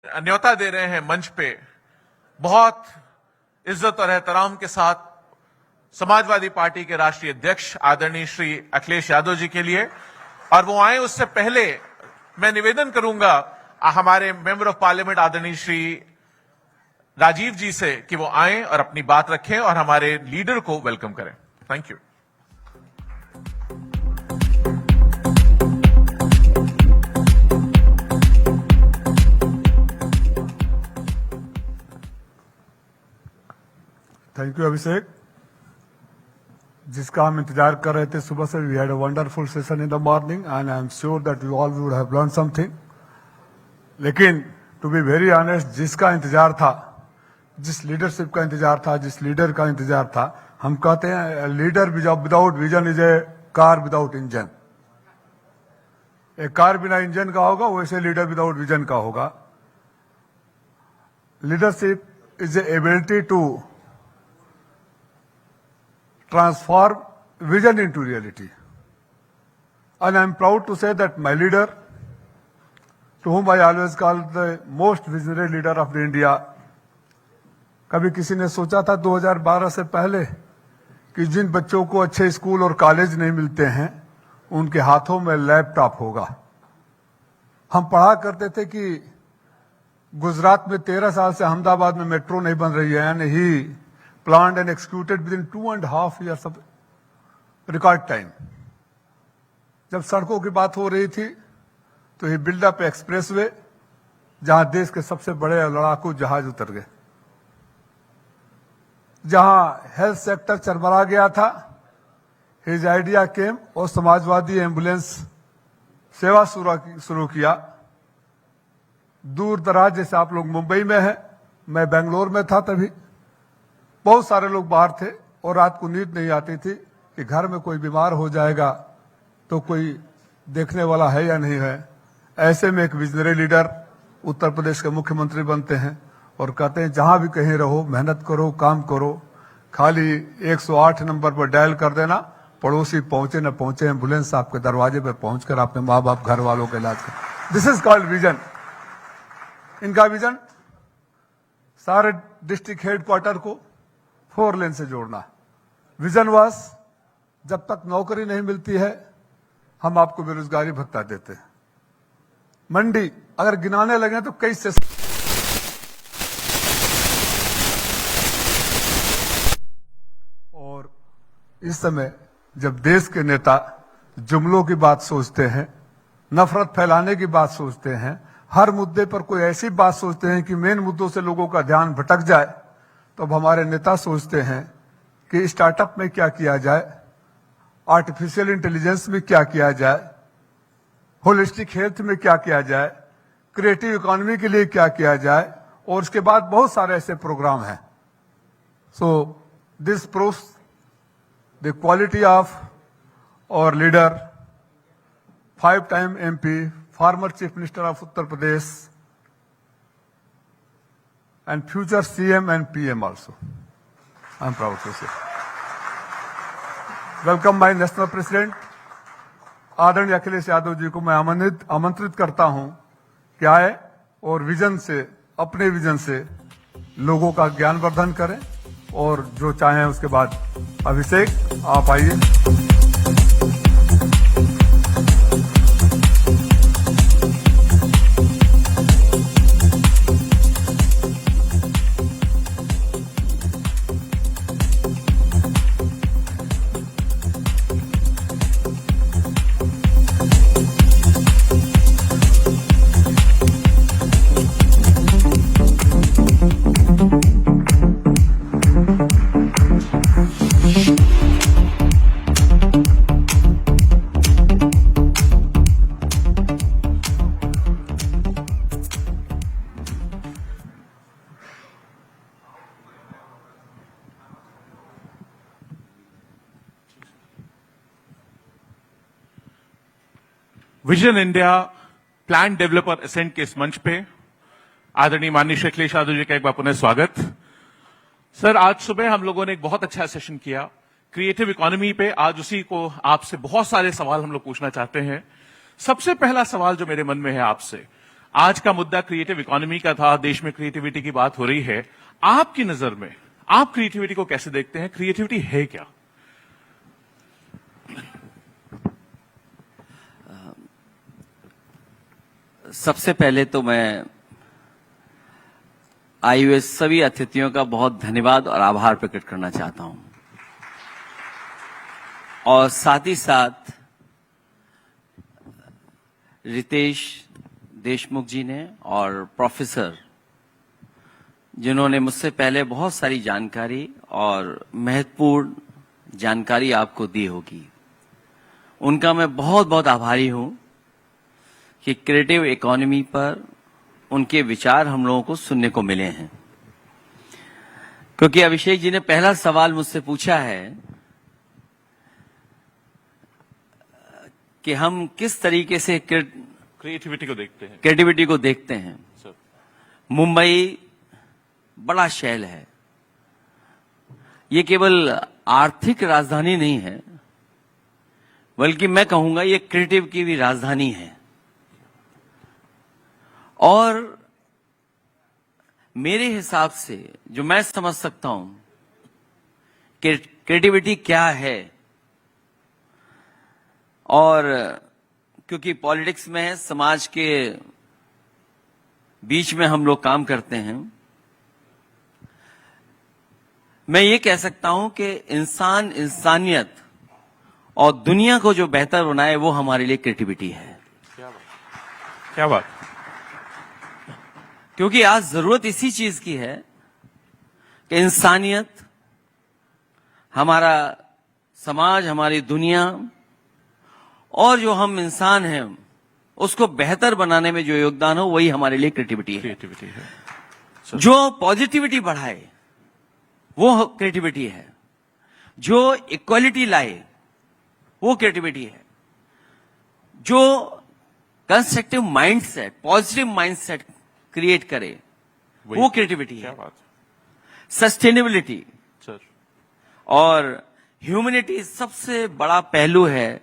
न्योता दे रहे हैं मंच पे, बहुत इज्जत और एहतराम के साथ समाजवादी पार्टी के राष्ट्रीय अध्यक्ष आदरणीय श्री अखिलेश यादव जी के लिए। और वो आए उससे पहले मैं निवेदन करूंगा हमारे मेंबर ऑफ पार्लियामेंट आदरणीय श्री राजीव जी से कि वो आए और अपनी बात रखें और हमारे लीडर को वेलकम करें। Thank you. Thank you Abhishek, जिसका हम इंतजार कर रहे थे सुबह से। We had a wonderful session in the morning and I am sure that you all would have learn something. लेकिन टू बी वेरी ऑनेस्ट, जिसका इंतजार था, जिस लीडरशिप का इंतजार था, जिस लीडर का इंतजार था, हम कहते हैं leader without vision is a car without engine. एक कार बिना इंजन का होगा, वैसे लीडर विदाउट विजन का होगा। Leadership is a ability to transform vision into reality. And I am proud to say that my leader, to whom I always call the most visionary leader of the India, कभी किसी ने सोचा था 2012 से पहले कि जिन बच्चों को अच्छे स्कूल और कॉलेज नहीं मिलते हैं उनके हाथों में लैपटॉप होगा। हम पढ़ा करते थे कि गुजरात में 13 साल से अहमदाबाद में मेट्रो नहीं बन रही है, यानी ही planned and executed within 2.5 years of record time। जब सड़कों की बात हो रही थी तो ये बिल्डअप एक्सप्रेसवे, जहां देश के सबसे बड़े लड़ाकू जहाज उतर गए, जहां हेल्थ सेक्टर चरमरा गया था, हिज आइडिया केम और समाजवादी एम्बुलेंस सेवा शुरू किया। दूर दराज, जैसे आप लोग मुंबई में हैं, मैं बेंगलोर में था, तभी बहुत सारे लोग बाहर थे और रात को नींद नहीं आती थी कि घर में कोई बीमार हो जाएगा तो कोई देखने वाला है या नहीं है। ऐसे में एक विजनरी लीडर उत्तर प्रदेश के मुख्यमंत्री बनते हैं और कहते हैं जहां भी कहीं रहो, मेहनत करो, काम करो, खाली 108 नंबर पर डायल कर देना, पड़ोसी पहुंचे न पहुंचे, एम्बुलेंस आपके दरवाजे पर पहुंचकर अपने माँ बाप घर वालों का इलाज कर। This is called vision. इनका विजन सारे डिस्ट्रिक्ट हेडक्वार्टर को 4 लेन से जोड़ना। विजन वास, जब तक नौकरी नहीं मिलती है हम आपको बेरोजगारी भत्ता देते हैं। मंडी अगर गिनाने लगे तो कई से और इस समय जब देश के नेता जुमलों की बात सोचते हैं, नफरत फैलाने की बात सोचते हैं, हर मुद्दे पर कोई ऐसी बात सोचते हैं कि मेन मुद्दों से लोगों का ध्यान भटक जाए, तो अब हमारे नेता सोचते हैं कि स्टार्टअप में क्या किया जाए, आर्टिफिशियल इंटेलिजेंस में क्या किया जाए, होलिस्टिक हेल्थ में क्या किया जाए, क्रिएटिव इकोनॉमी के लिए क्या किया जाए, और उसके बाद बहुत सारे ऐसे प्रोग्राम हैं। So this proves the quality of our leader, 5 time MP, former Chief Minister of Uttar Pradesh, and future CM and PM also. I am proud to say. Welcome my National President, आदरणीय अखिलेश यादव जी को मैं आमंत्रित करता हूं कि आए और vision से, अपने विजन से लोगों का ज्ञानवर्धन करें और जो चाहें उसके बाद। अभिषेक, आप आइए। Vision India plan developer ascent के इस मंच पे आदरणीय माननीय श्री अखिलेश यादव जी का एक बार पुनः स्वागत। सर, आज सुबह हम लोगों ने एक बहुत अच्छा सेशन किया क्रिएटिव इकोनॉमी पे। आज उसी को आपसे बहुत सारे सवाल हम लोग पूछना चाहते हैं। सबसे पहला सवाल जो मेरे मन में है आपसे, आज का मुद्दा क्रिएटिव इकोनॉमी का था, देश में क्रिएटिविटी की बात हो रही है। आपकी नजर में आप क्रिएटिविटी को कैसे देखते हैं? क्रिएटिविटी है क्या? सबसे पहले तो मैं आए हुए सभी अतिथियों का बहुत धन्यवाद और आभार प्रकट करना चाहता हूं, और साथ ही साथ रितेश देशमुख जी ने और प्रोफेसर, जिन्होंने मुझसे पहले बहुत सारी जानकारी और महत्वपूर्ण जानकारी आपको दी होगी, उनका मैं बहुत बहुत आभारी हूं कि क्रिएटिव इकोनॉमी पर उनके विचार हम लोगों को सुनने को मिले हैं। क्योंकि अभिषेक जी ने पहला सवाल मुझसे पूछा है कि हम किस तरीके से क्रिएटिविटी को देखते हैं। सर, मुंबई बड़ा शहर है, ये केवल आर्थिक राजधानी नहीं है, बल्कि मैं कहूंगा ये क्रिएटिव की भी राजधानी है। और मेरे हिसाब से जो मैं समझ सकता हूं कि क्रिएटिविटी क्या है, और क्योंकि पॉलिटिक्स में है, समाज के बीच में हम लोग काम करते हैं, मैं ये कह सकता हूं कि इंसान, इंसानियत और दुनिया को जो बेहतर बनाए वो हमारे लिए क्रिएटिविटी है। क्या बात। क्योंकि आज जरूरत इसी चीज की है कि इंसानियत, हमारा समाज, हमारी दुनिया और जो हम इंसान हैं उसको बेहतर बनाने में जो योगदान हो वही हमारे लिए क्रिएटिविटी है। जो पॉजिटिविटी बढ़ाए वो क्रिएटिविटी है, जो इक्वालिटी लाए वो क्रिएटिविटी है, जो constructive mindset, positive mindset create करे वो क्रिएटिविटी है। सस्टेनेबिलिटी और ह्यूमैनिटी सबसे बड़ा पहलू है,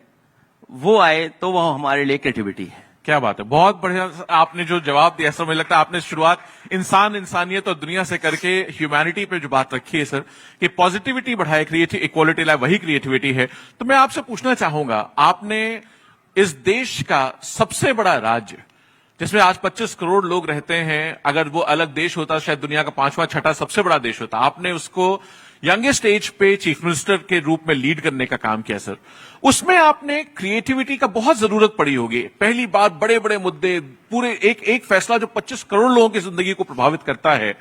वो आए तो वो हमारे लिए क्रिएटिविटी है। क्या बात है, बहुत बढ़िया आपने जो जवाब दिया। सर, मुझे लगता है आपने शुरुआत इंसान, इंसानियत और दुनिया से करके ह्यूमैनिटी पे जो बात रखी है सर, कि पॉजिटिविटी बढ़ाए, क्रिएटिव इक्वालिटी लाए, वही क्रिएटिविटी है। तो मैं आपसे पूछना चाहूंगा, आपने इस देश का सबसे बड़ा राज्य जिसमें आज 25 करोड़ लोग रहते हैं, अगर वो अलग देश होता शायद दुनिया का 5वां 6ठा सबसे बड़ा देश होता, आपने उसको यंगेस्ट एज पे चीफ मिनिस्टर के रूप में लीड करने का काम किया सर। उसमें आपने क्रिएटिविटी का बहुत जरूरत पड़ी होगी। पहली बार बड़े बड़े मुद्दे, पूरे एक फैसला जो 25 करोड़ लोगों की जिंदगी को प्रभावित करता है,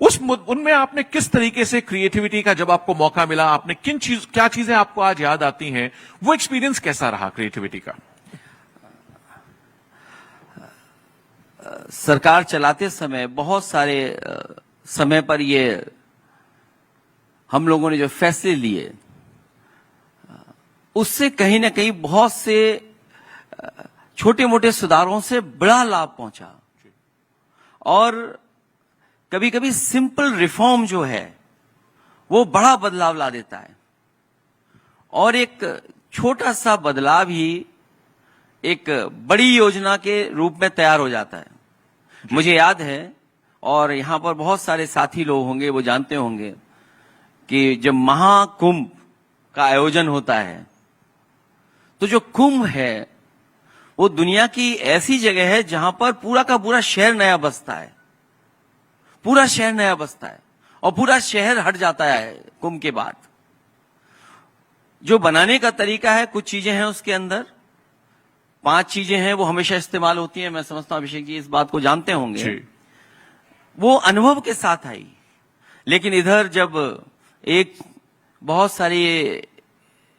उनमें आपने किस तरीके से क्रिएटिविटी का, जब आपको मौका मिला, आपने क्या चीजें आपको आज याद आती हैं, वो एक्सपीरियंस कैसा रहा क्रिएटिविटी का? सरकार चलाते समय बहुत सारे समय पर ये हम लोगों ने जो फैसले लिए, उससे कहीं ना कहीं बहुत से छोटे मोटे सुधारों से बड़ा लाभ पहुंचा। और कभी कभी सिंपल रिफॉर्म जो है वो बड़ा बदलाव ला देता है, और एक छोटा सा बदलाव ही एक बड़ी योजना के रूप में तैयार हो जाता है। मुझे याद है, और यहां पर बहुत सारे साथी लोग होंगे वो जानते होंगे, कि जब महाकुंभ का आयोजन होता है तो जो कुंभ है वो दुनिया की ऐसी जगह है जहां पर पूरा का पूरा शहर नया बसता है, पूरा शहर नया बसता है, और पूरा शहर हट जाता है कुंभ के बाद। जो बनाने का तरीका है, कुछ चीजें हैं उसके अंदर, 5 चीजें हैं वो हमेशा इस्तेमाल होती हैं। मैं समझता हूं अभिषेक जी इस बात को जानते होंगे। वो अनुभव के साथ आई। लेकिन इधर जब एक बहुत सारी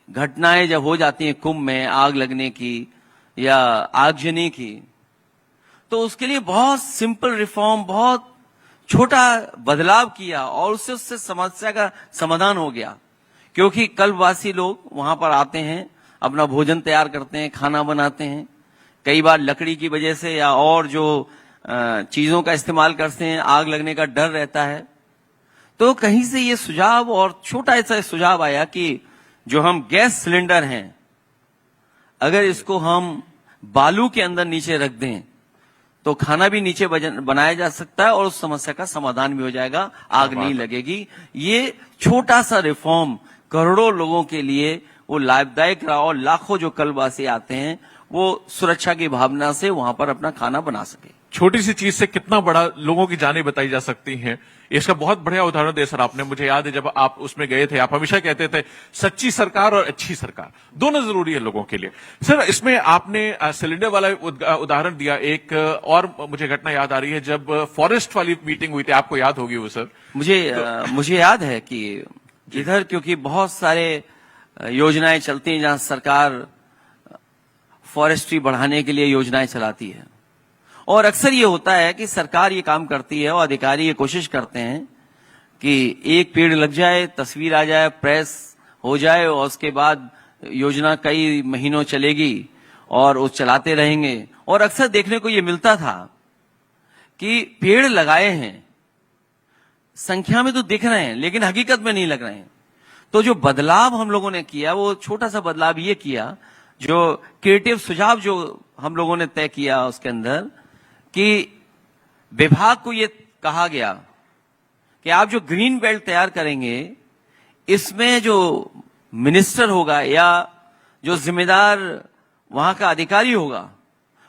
घटनाएं जब हो जाती हैं कुंभ में, आग लगने की या आगजनी की, तो उसके लिए बहुत सिंपल रिफॉर्म, बहुत छोटा बदलाव किया, और उससे समस्या का समाधान हो गया। क्योंकि कल्पवासी लोग वहां पर आते हैं, अपना भोजन तैयार करते हैं, खाना बनाते हैं, कई बार लकड़ी की वजह से या और जो चीजों का इस्तेमाल करते हैं, आग लगने का डर रहता है। तो कहीं से ये सुझाव, और छोटा ऐसा सुझाव आया कि जो हम गैस सिलेंडर हैं, अगर इसको हम बालू के अंदर नीचे रख दें तो खाना भी नीचे बनाया जा सकता है और उस समस्या का समाधान भी हो जाएगा, आग नहीं लगेगी। ये छोटा सा रिफॉर्म करोड़ों लोगों के लिए वो लाभदायक रहा और लाखों जो कलवासी आते हैं वो सुरक्षा की भावना से वहां पर अपना खाना बना सके। छोटी सी चीज से कितना बड़ा लोगों की जानें बताई जा सकती हैं, इसका बहुत बढ़िया उदाहरण दे सर आपने। मुझे याद है जब आप उसमें गए थे, आप हमेशा कहते थे सच्ची सरकार और अच्छी सरकार दोनों जरूरी है लोगों के लिए। सर इसमें आपने सिलेंडर वाला उदाहरण दिया। एक और मुझे घटना याद आ रही है, जब फॉरेस्ट वाली मीटिंग हुई थी, आपको याद होगी वो सर। मुझे याद है कि इधर क्योंकि बहुत सारे योजनाएं चलती हैं जहां सरकार फॉरेस्ट्री बढ़ाने के लिए योजनाएं चलाती है, और अक्सर ये होता है कि सरकार ये काम करती है और अधिकारी ये कोशिश करते हैं कि एक पेड़ लग जाए, तस्वीर आ जाए, प्रेस हो जाए और उसके बाद योजना कई महीनों चलेगी और वो चलाते रहेंगे। और अक्सर देखने को ये मिलता था कि पेड़ लगाए हैं, संख्या में तो दिख रहे हैं लेकिन हकीकत में नहीं लग रहे हैं। तो जो बदलाव हम लोगों ने किया वो छोटा सा बदलाव ये किया, जो क्रिएटिव सुझाव जो हम लोगों ने तय किया उसके अंदर, कि विभाग को ये कहा गया कि आप जो ग्रीन बेल्ट तैयार करेंगे इसमें जो मिनिस्टर होगा या जो जिम्मेदार वहां का अधिकारी होगा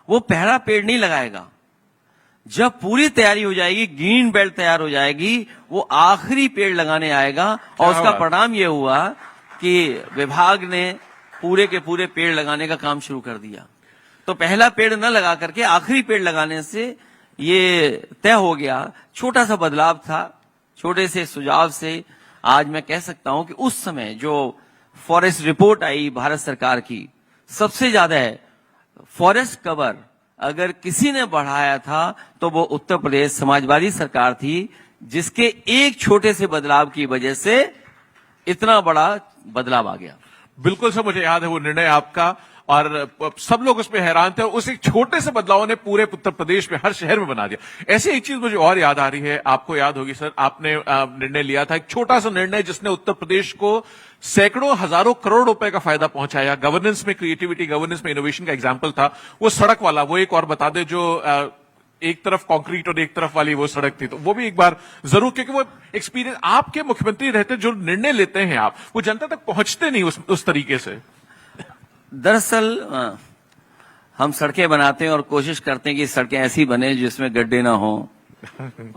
वो पहला पेड़ नहीं लगाएगा। जब पूरी तैयारी हो जाएगी, ग्रीन बेल्ट तैयार हो जाएगी, वो आखिरी पेड़ लगाने आएगा। और उसका परिणाम ये हुआ कि विभाग ने पूरे के पूरे पेड़ लगाने का काम शुरू कर दिया। तो पहला पेड़ न लगा करके आखिरी पेड़ लगाने से ये तय हो गया। छोटा सा बदलाव था, छोटे से सुझाव से आज मैं कह सकता हूं कि उस समय जो फॉरेस्ट रिपोर्ट आई भारत सरकार की, सबसे ज्यादा है फॉरेस्ट कवर अगर किसी ने बढ़ाया था तो वो उत्तर प्रदेश समाजवादी सरकार थी, जिसके एक छोटे से बदलाव की वजह से इतना बड़ा बदलाव आ गया। बिल्कुल सर, मुझे याद है वो निर्णय आपका, और सब लोग उसमें हैरान थे। उस एक छोटे से बदलाव ने पूरे उत्तर प्रदेश में हर शहर में बना दिया। ऐसी एक चीज मुझे और याद आ रही है, आपको याद होगी सर, आपने निर्णय लिया था, एक छोटा सा निर्णय जिसने उत्तर प्रदेश को सैकड़ों हजारों करोड़ रुपए का फायदा पहुंचाया। गवर्नेंस में क्रिएटिविटी, गवर्नेंस में इनोवेशन का एग्जाम्पल था वो सड़क वाला। वो एक और बता दे, जो एक तरफ कंक्रीट और एक तरफ वाली वो सड़क थी, तो वो भी एक बार जरूर, क्योंकि वो एक्सपीरियंस आपके मुख्यमंत्री रहते, जो निर्णय लेते हैं आप, वो जनता तक पहुंचते नहीं उस तरीके से। दरअसल हम सड़कें बनाते हैं और कोशिश करते हैं कि सड़कें ऐसी बने जिसमें गड्ढे ना हो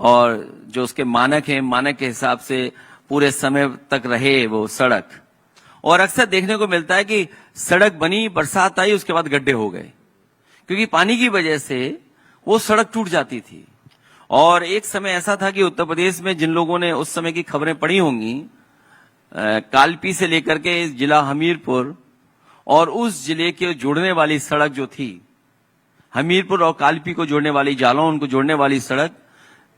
और जो उसके मानक हैं, मानक के हिसाब से पूरे समय तक रहे वो सड़क। और अक्सर देखने को मिलता है कि सड़क बनी, बरसात आई, उसके बाद गड्ढे हो गए, क्योंकि पानी की वजह से वो सड़क टूट जाती थी। और एक समय ऐसा था कि उत्तर प्रदेश में जिन लोगों ने उस समय की खबरें पढ़ी होंगी, कालपी से लेकर के जिला हमीरपुर और उस जिले के जोड़ने वाली सड़क जो थी, हमीरपुर और कालपी को जोड़ने वाली, जालौन को जोड़ने वाली सड़क,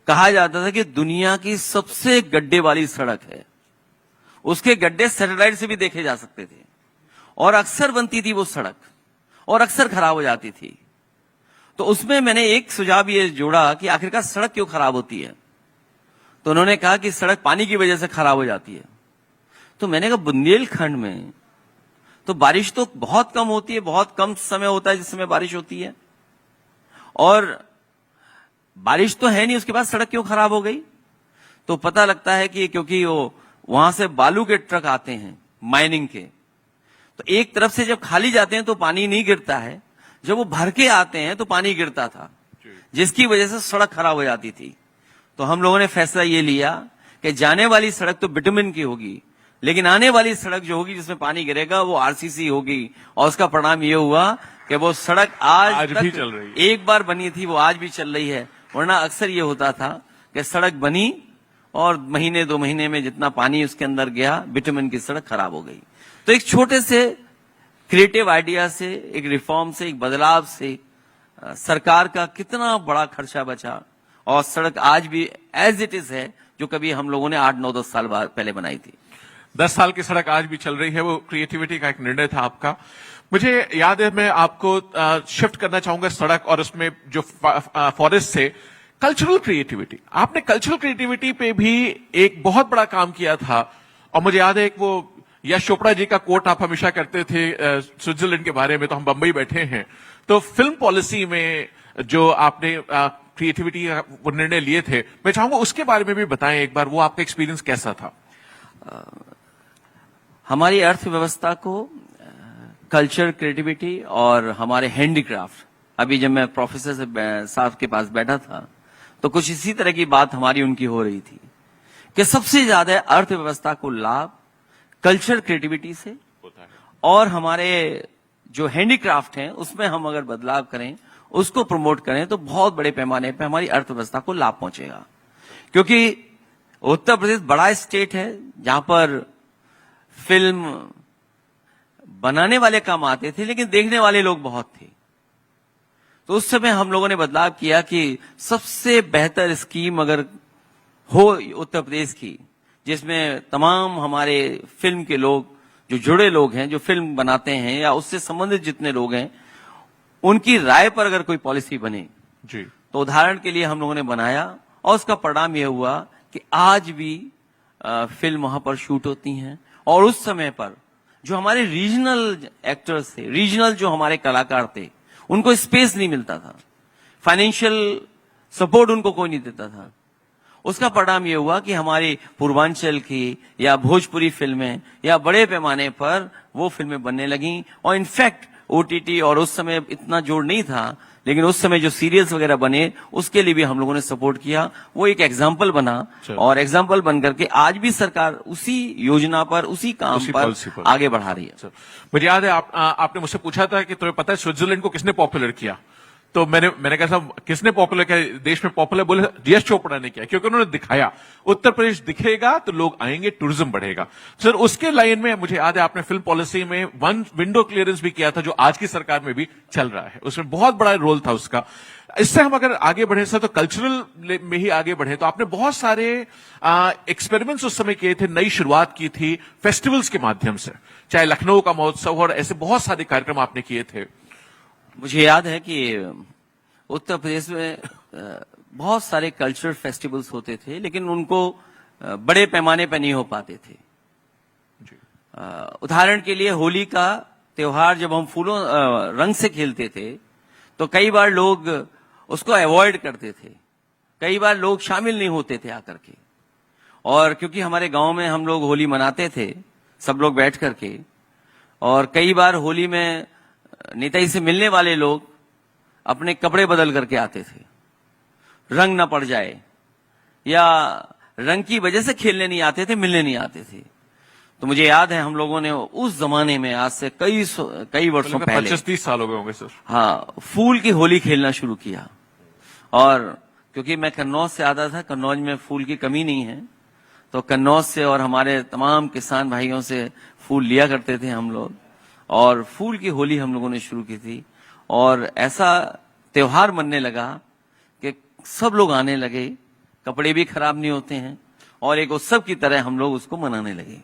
कहा जाता था कि दुनिया की सबसे गड्ढे वाली सड़क है। उसके गड्ढे सैटेलाइट से भी देखे जा सकते थे और अक्सर बनती थी वो सड़क और अक्सर खराब हो जाती थी। तो उसमें मैंने एक सुझाव ये जोड़ा कि आखिरकार सड़क क्यों खराब होती है। तो उन्होंने कहा कि सड़क पानी की वजह से खराब हो जाती है। तो मैंने कहा बुंदेलखंड में तो बारिश तो बहुत कम होती है, बहुत कम समय होता है जिस समय बारिश होती है, और बारिश तो है नहीं, उसके बाद सड़क क्यों खराब हो गई। तो पता लगता है कि क्योंकि वो वहां से बालू के ट्रक आते हैं माइनिंग के, तो एक तरफ से जब खाली जाते हैं तो पानी नहीं गिरता है, जब वो भर के आते हैं तो पानी गिरता था, जिसकी वजह से सड़क खराब हो जाती थी। तो हम लोगों ने फैसला ये लिया कि जाने वाली सड़क तो बिटुमिन की होगी, लेकिन आने वाली सड़क जो होगी जिसमें पानी गिरेगा वो आरसीसी होगी। और उसका परिणाम ये हुआ कि वो सड़क आज भी चल रही है। एक बार बनी थी, वो आज भी चल रही है। वरना अक्सर ये होता था कि सड़क बनी और महीने 2 महीने में जितना पानी उसके अंदर गया, बिटुमिन की सड़क खराब हो गई। तो एक छोटे से क्रिएटिव आइडिया से, एक रिफॉर्म से, एक बदलाव से सरकार का कितना बड़ा खर्चा बचा, और सड़क आज भी एज इट इज है जो कभी हम लोगों ने 8, 9, 10 साल पहले बनाई थी। 10 साल की सड़क आज भी चल रही है। वो क्रिएटिविटी का एक निर्णय था आपका। मुझे याद है, मैं आपको शिफ्ट करना चाहूंगा सड़क और उसमें जो फॉरेस्ट से कल्चरल क्रिएटिविटी। आपने कल्चरल क्रिएटिविटी पे भी एक बहुत बड़ा काम किया था। और मुझे याद है एक वो यश चोपड़ा जी का कोट आप हमेशा करते थे स्विट्जरलैंड के बारे में, तो हम बंबई बैठे हैं, तो फिल्म पॉलिसी में जो आपने क्रिएटिविटी वो निर्णय लिए थे, मैं चाहूंगा उसके बारे में भी बताएं एक बार, वो आपका एक्सपीरियंस कैसा था? हमारी अर्थव्यवस्था को कल्चर, क्रिएटिविटी और हमारे हैंडीक्राफ्ट, अभी जब मैं प्रोफेसर साहब के पास बैठा था तो कुछ इसी तरह की बात हमारी उनकी हो रही थी कि सबसे ज्यादा अर्थव्यवस्था को लाभ कल्चर, क्रिएटिविटी से होता है। और हमारे जो हैंडीक्राफ्ट हैं उसमें हम अगर बदलाव करें, उसको प्रमोट करें तो बहुत बड़े पैमाने पे हमारी अर्थव्यवस्था को लाभ पहुंचेगा। क्योंकि उत्तर प्रदेश बड़ा स्टेट है जहां पर फिल्म बनाने वाले कम आते थे लेकिन देखने वाले लोग बहुत थे। तो उस समय हम लोगों ने बदलाव किया कि सबसे बेहतर स्कीम अगर हो उत्तर प्रदेश की, जिसमें तमाम हमारे फिल्म के लोग, जो जुड़े लोग हैं, जो फिल्म बनाते हैं या उससे संबंधित जितने लोग हैं, उनकी राय पर अगर कोई पॉलिसी बने जी, तो उदाहरण के लिए हम लोगों ने बनाया और उसका परिणाम यह हुआ कि आज भी फिल्म वहां पर शूट होती हैं। और उस समय पर जो हमारे रीजनल एक्टर्स थे, रीजनल जो हमारे कलाकार थे, उनको स्पेस नहीं मिलता था, फाइनेंशियल सपोर्ट उनको कोई नहीं देता था। उसका परिणाम यह हुआ कि हमारी पूर्वांचल की या भोजपुरी फिल्में या बड़े पैमाने पर वो फिल्में बनने लगीं। और इनफैक्ट ओटीटी, और उस समय इतना जोर नहीं था, लेकिन उस समय जो सीरियल्स वगैरह बने उसके लिए भी हम लोगों ने सपोर्ट किया। वो एक एग्जाम्पल बना और एग्जाम्पल बन करके आज भी सरकार उसी योजना पर, उसी काम पर आगे बढ़ा रही है। मुझे याद है आपने मुझसे पूछा था कि तुम्हें पता है स्विट्जरलैंड को किसने पॉपुलर किया? तो मैंने कहा साहब किसने पॉपुलर किया, देश में पॉपुलर? बोले डीएस चोपड़ा ने किया, क्योंकि उन्होंने दिखाया उत्तर प्रदेश दिखेगा तो लोग आएंगे, टूरिज्म बढ़ेगा। सर उसके लाइन में मुझे याद है आपने फिल्म पॉलिसी में वन विंडो क्लियरेंस भी किया था, जो आज की सरकार में भी चल रहा है, उसमें बहुत बड़ा रोल था उसका। इससे हम अगर आगे बढ़े सर तो कल्चरल में ही आगे बढ़े, तो आपने बहुत सारे एक्सपेरिमेंट्स उस समय किए थे, नई शुरुआत की थी फेस्टिवल्स के माध्यम से, चाहे लखनऊ का महोत्सव और ऐसे बहुत सारे कार्यक्रम आपने किए थे। मुझे याद है कि उत्तर प्रदेश में बहुत सारे कल्चरल फेस्टिवल्स होते थे, लेकिन उनको बड़े पैमाने पर नहीं हो पाते थे। उदाहरण के लिए होली का त्योहार जब हम फूलों रंग से खेलते थे तो कई बार लोग उसको अवॉइड करते थे, कई बार लोग शामिल नहीं होते थे आकर के। और क्योंकि हमारे गांव में हम लोग होली मनाते थे सब लोग बैठ करके, और कई बार होली में नेताजी से मिलने वाले लोग अपने कपड़े बदल करके आते थे, रंग ना पड़ जाए, या रंग की वजह से खेलने नहीं आते थे, मिलने नहीं आते थे। तो मुझे याद है हम लोगों ने उस जमाने में, आज से कई वर्षों पहले, 25-30 साल हो गए होंगे सर, हाँ, फूल की होली खेलना शुरू किया। और क्योंकि मैं कन्नौज से आता था, कन्नौज में फूल की कमी नहीं है, तो कन्नौज से और हमारे तमाम किसान भाइयों से फूल लिया करते थे हम लोग, और फूल की होली हम लोगों ने शुरू की थी। और ऐसा त्योहार मनने लगा कि सब लोग आने लगे, कपड़े भी खराब नहीं होते हैं, और एक उत्सव की तरह हम लोग उसको मनाने लगे।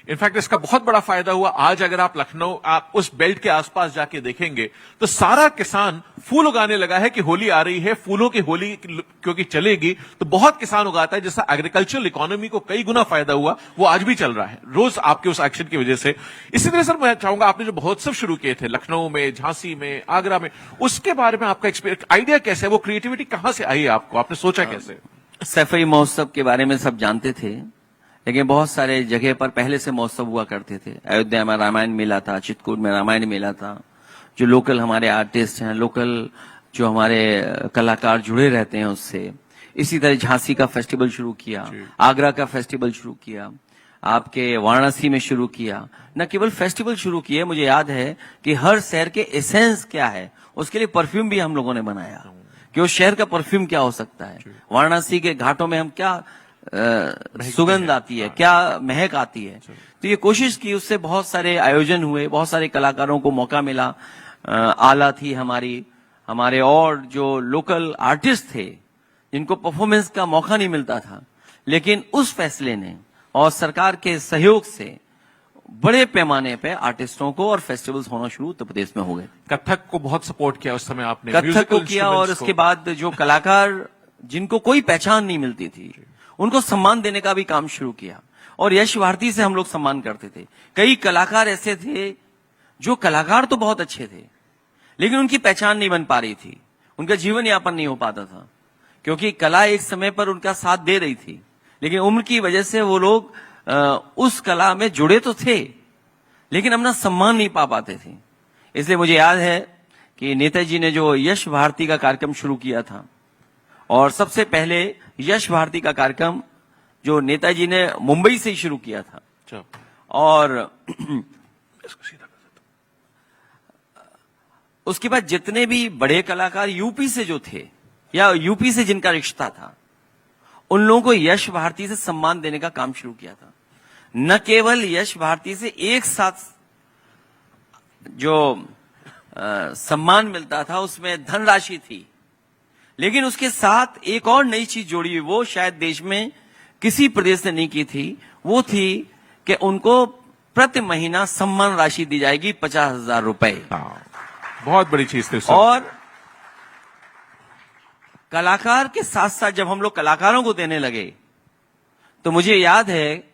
इनफैक्ट इसका बहुत बड़ा फायदा हुआ। आज अगर आप लखनऊ, आप उस बेल्ट के आसपास जाके देखेंगे तो सारा किसान फूल उगाने लगा है कि होली आ रही है, फूलों की होली क्योंकि चलेगी, तो बहुत किसान उगाता है, जिससे एग्रीकल्चरल इकोनॉमी को कई गुना फायदा हुआ। वो आज भी चल रहा है रोज आपके उस एक्शन की वजह से। इसी तरह सर मैं चाहूंगा, आपने जो महोत्सव शुरू किए थे लखनऊ में, झांसी में, आगरा में, उसके बारे में आपका आइडिया कैसे है? वो क्रिएटिविटी कहां से आई आपको, आपने सोचा कैसे? सफाई महोत्सव के बारे में सब जानते थे, लेकिन बहुत सारे जगह पर पहले से महोत्सव हुआ करते थे। अयोध्या में रामायण मेला था, चित्रकूट में रामायण मेला था। जो लोकल हमारे आर्टिस्ट हैं, लोकल जो हमारे कलाकार जुड़े रहते हैं उससे, इसी तरह झांसी का फेस्टिवल शुरू किया, आगरा का फेस्टिवल शुरू किया, आपके वाराणसी में शुरू किया। न केवल फेस्टिवल शुरू किए, मुझे याद है कि हर शहर के एसेंस क्या है उसके लिए परफ्यूम भी हम लोगों ने बनाया कि उस शहर का परफ्यूम क्या हो सकता है। वाराणसी के घाटों में हम क्या सुगंध आती है, क्या महक आती है। तो ये कोशिश की, उससे बहुत सारे आयोजन हुए, बहुत सारे कलाकारों को मौका मिला। आला थी हमारे और जो लोकल आर्टिस्ट थे जिनको परफॉर्मेंस का मौका नहीं मिलता था, लेकिन उस फैसले ने और सरकार के सहयोग से बड़े पैमाने पे आर्टिस्टों को और फेस्टिवल्स होना शुरू उत्तर प्रदेश में हो गए। कथक को बहुत सपोर्ट किया उस समय आपने, कथक को किया, और उसके बाद जो कलाकार जिनको कोई पहचान नहीं मिलती थी उनको सम्मान देने का भी काम शुरू किया। और यश भारती से हम लोग सम्मान करते थे। कई कलाकार ऐसे थे जो कलाकार तो बहुत अच्छे थे, लेकिन उनकी पहचान नहीं बन पा रही थी। उनका जीवन यापन नहीं हो पाता था, क्योंकि कला एक समय पर उनका साथ दे रही थी, लेकिन उम्र की वजह से वो लोग उस कला में जुड़े तो थे, लेकिन अपना सम्मान नहीं पा पाते थे। इसलिए मुझे याद है कि नेताजी ने जो यश भारती का कार्यक्रम शुरू किया था, और सबसे पहले यश भारती का कार्यक्रम जो नेताजी ने मुंबई से ही शुरू किया था, अच्छा। और उसके बाद जितने भी बड़े कलाकार यूपी से जो थे या यूपी से जिनका रिश्ता था, उन लोगों को यश भारती से सम्मान देने का काम शुरू किया था। न केवल यश भारती से एक साथ जो सम्मान मिलता था उसमें धनराशि थी, लेकिन उसके साथ एक और नई चीज जोड़ी हुई, वो शायद देश में किसी प्रदेश ने नहीं की थी। वो थी कि उनको प्रति महीना सम्मान राशि दी जाएगी 50,000 रुपए। बहुत बड़ी चीज थी सर। और कलाकार के साथ साथ जब हम लोग कलाकारों को देने लगे, तो मुझे याद है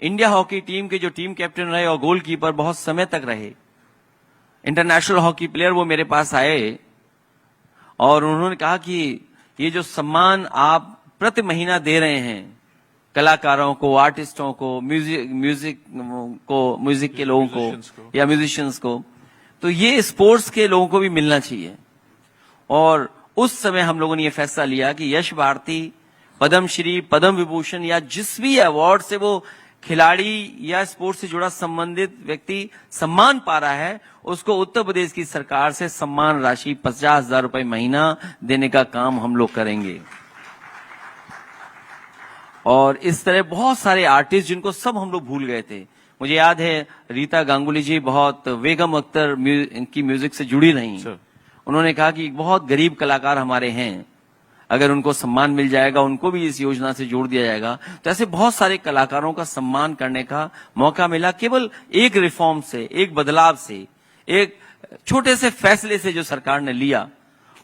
इंडिया हॉकी टीम के जो टीम कैप्टन रहे और गोलकीपर बहुत समय तक रहे, इंटरनेशनल हॉकी प्लेयर, वो मेरे पास आए और उन्होंने कहा कि ये जो सम्मान आप प्रति महीना दे रहे हैं कलाकारों को, आर्टिस्टों को, म्यूजिक के लोगों को या म्यूजिशियंस को, तो ये स्पोर्ट्स के लोगों को भी मिलना चाहिए। और उस समय हम लोगों ने ये फैसला लिया कि यश भारती, पद्मश्री, पद्म विभूषण या जिस भी अवार्ड से वो खिलाड़ी या स्पोर्ट्स से जुड़ा संबंधित व्यक्ति सम्मान पा रहा है, उसको उत्तर प्रदेश की सरकार से सम्मान राशि 50,000 रुपए महीना देने का काम हम लोग करेंगे। और इस तरह बहुत सारे आर्टिस्ट जिनको सब हम लोग भूल गए थे। मुझे याद है रीता गांगुली जी बहुत बेगम अख्तर की म्यूजिक से जुड़ी रही। उन्होंने कहा कि बहुत गरीब कलाकार हमारे हैं, अगर उनको सम्मान मिल जाएगा, उनको भी इस योजना से जोड़ दिया जाएगा। तो ऐसे बहुत सारे कलाकारों का सम्मान करने का मौका मिला, केवल एक रिफॉर्म से, एक बदलाव से, एक छोटे से फैसले से जो सरकार ने लिया,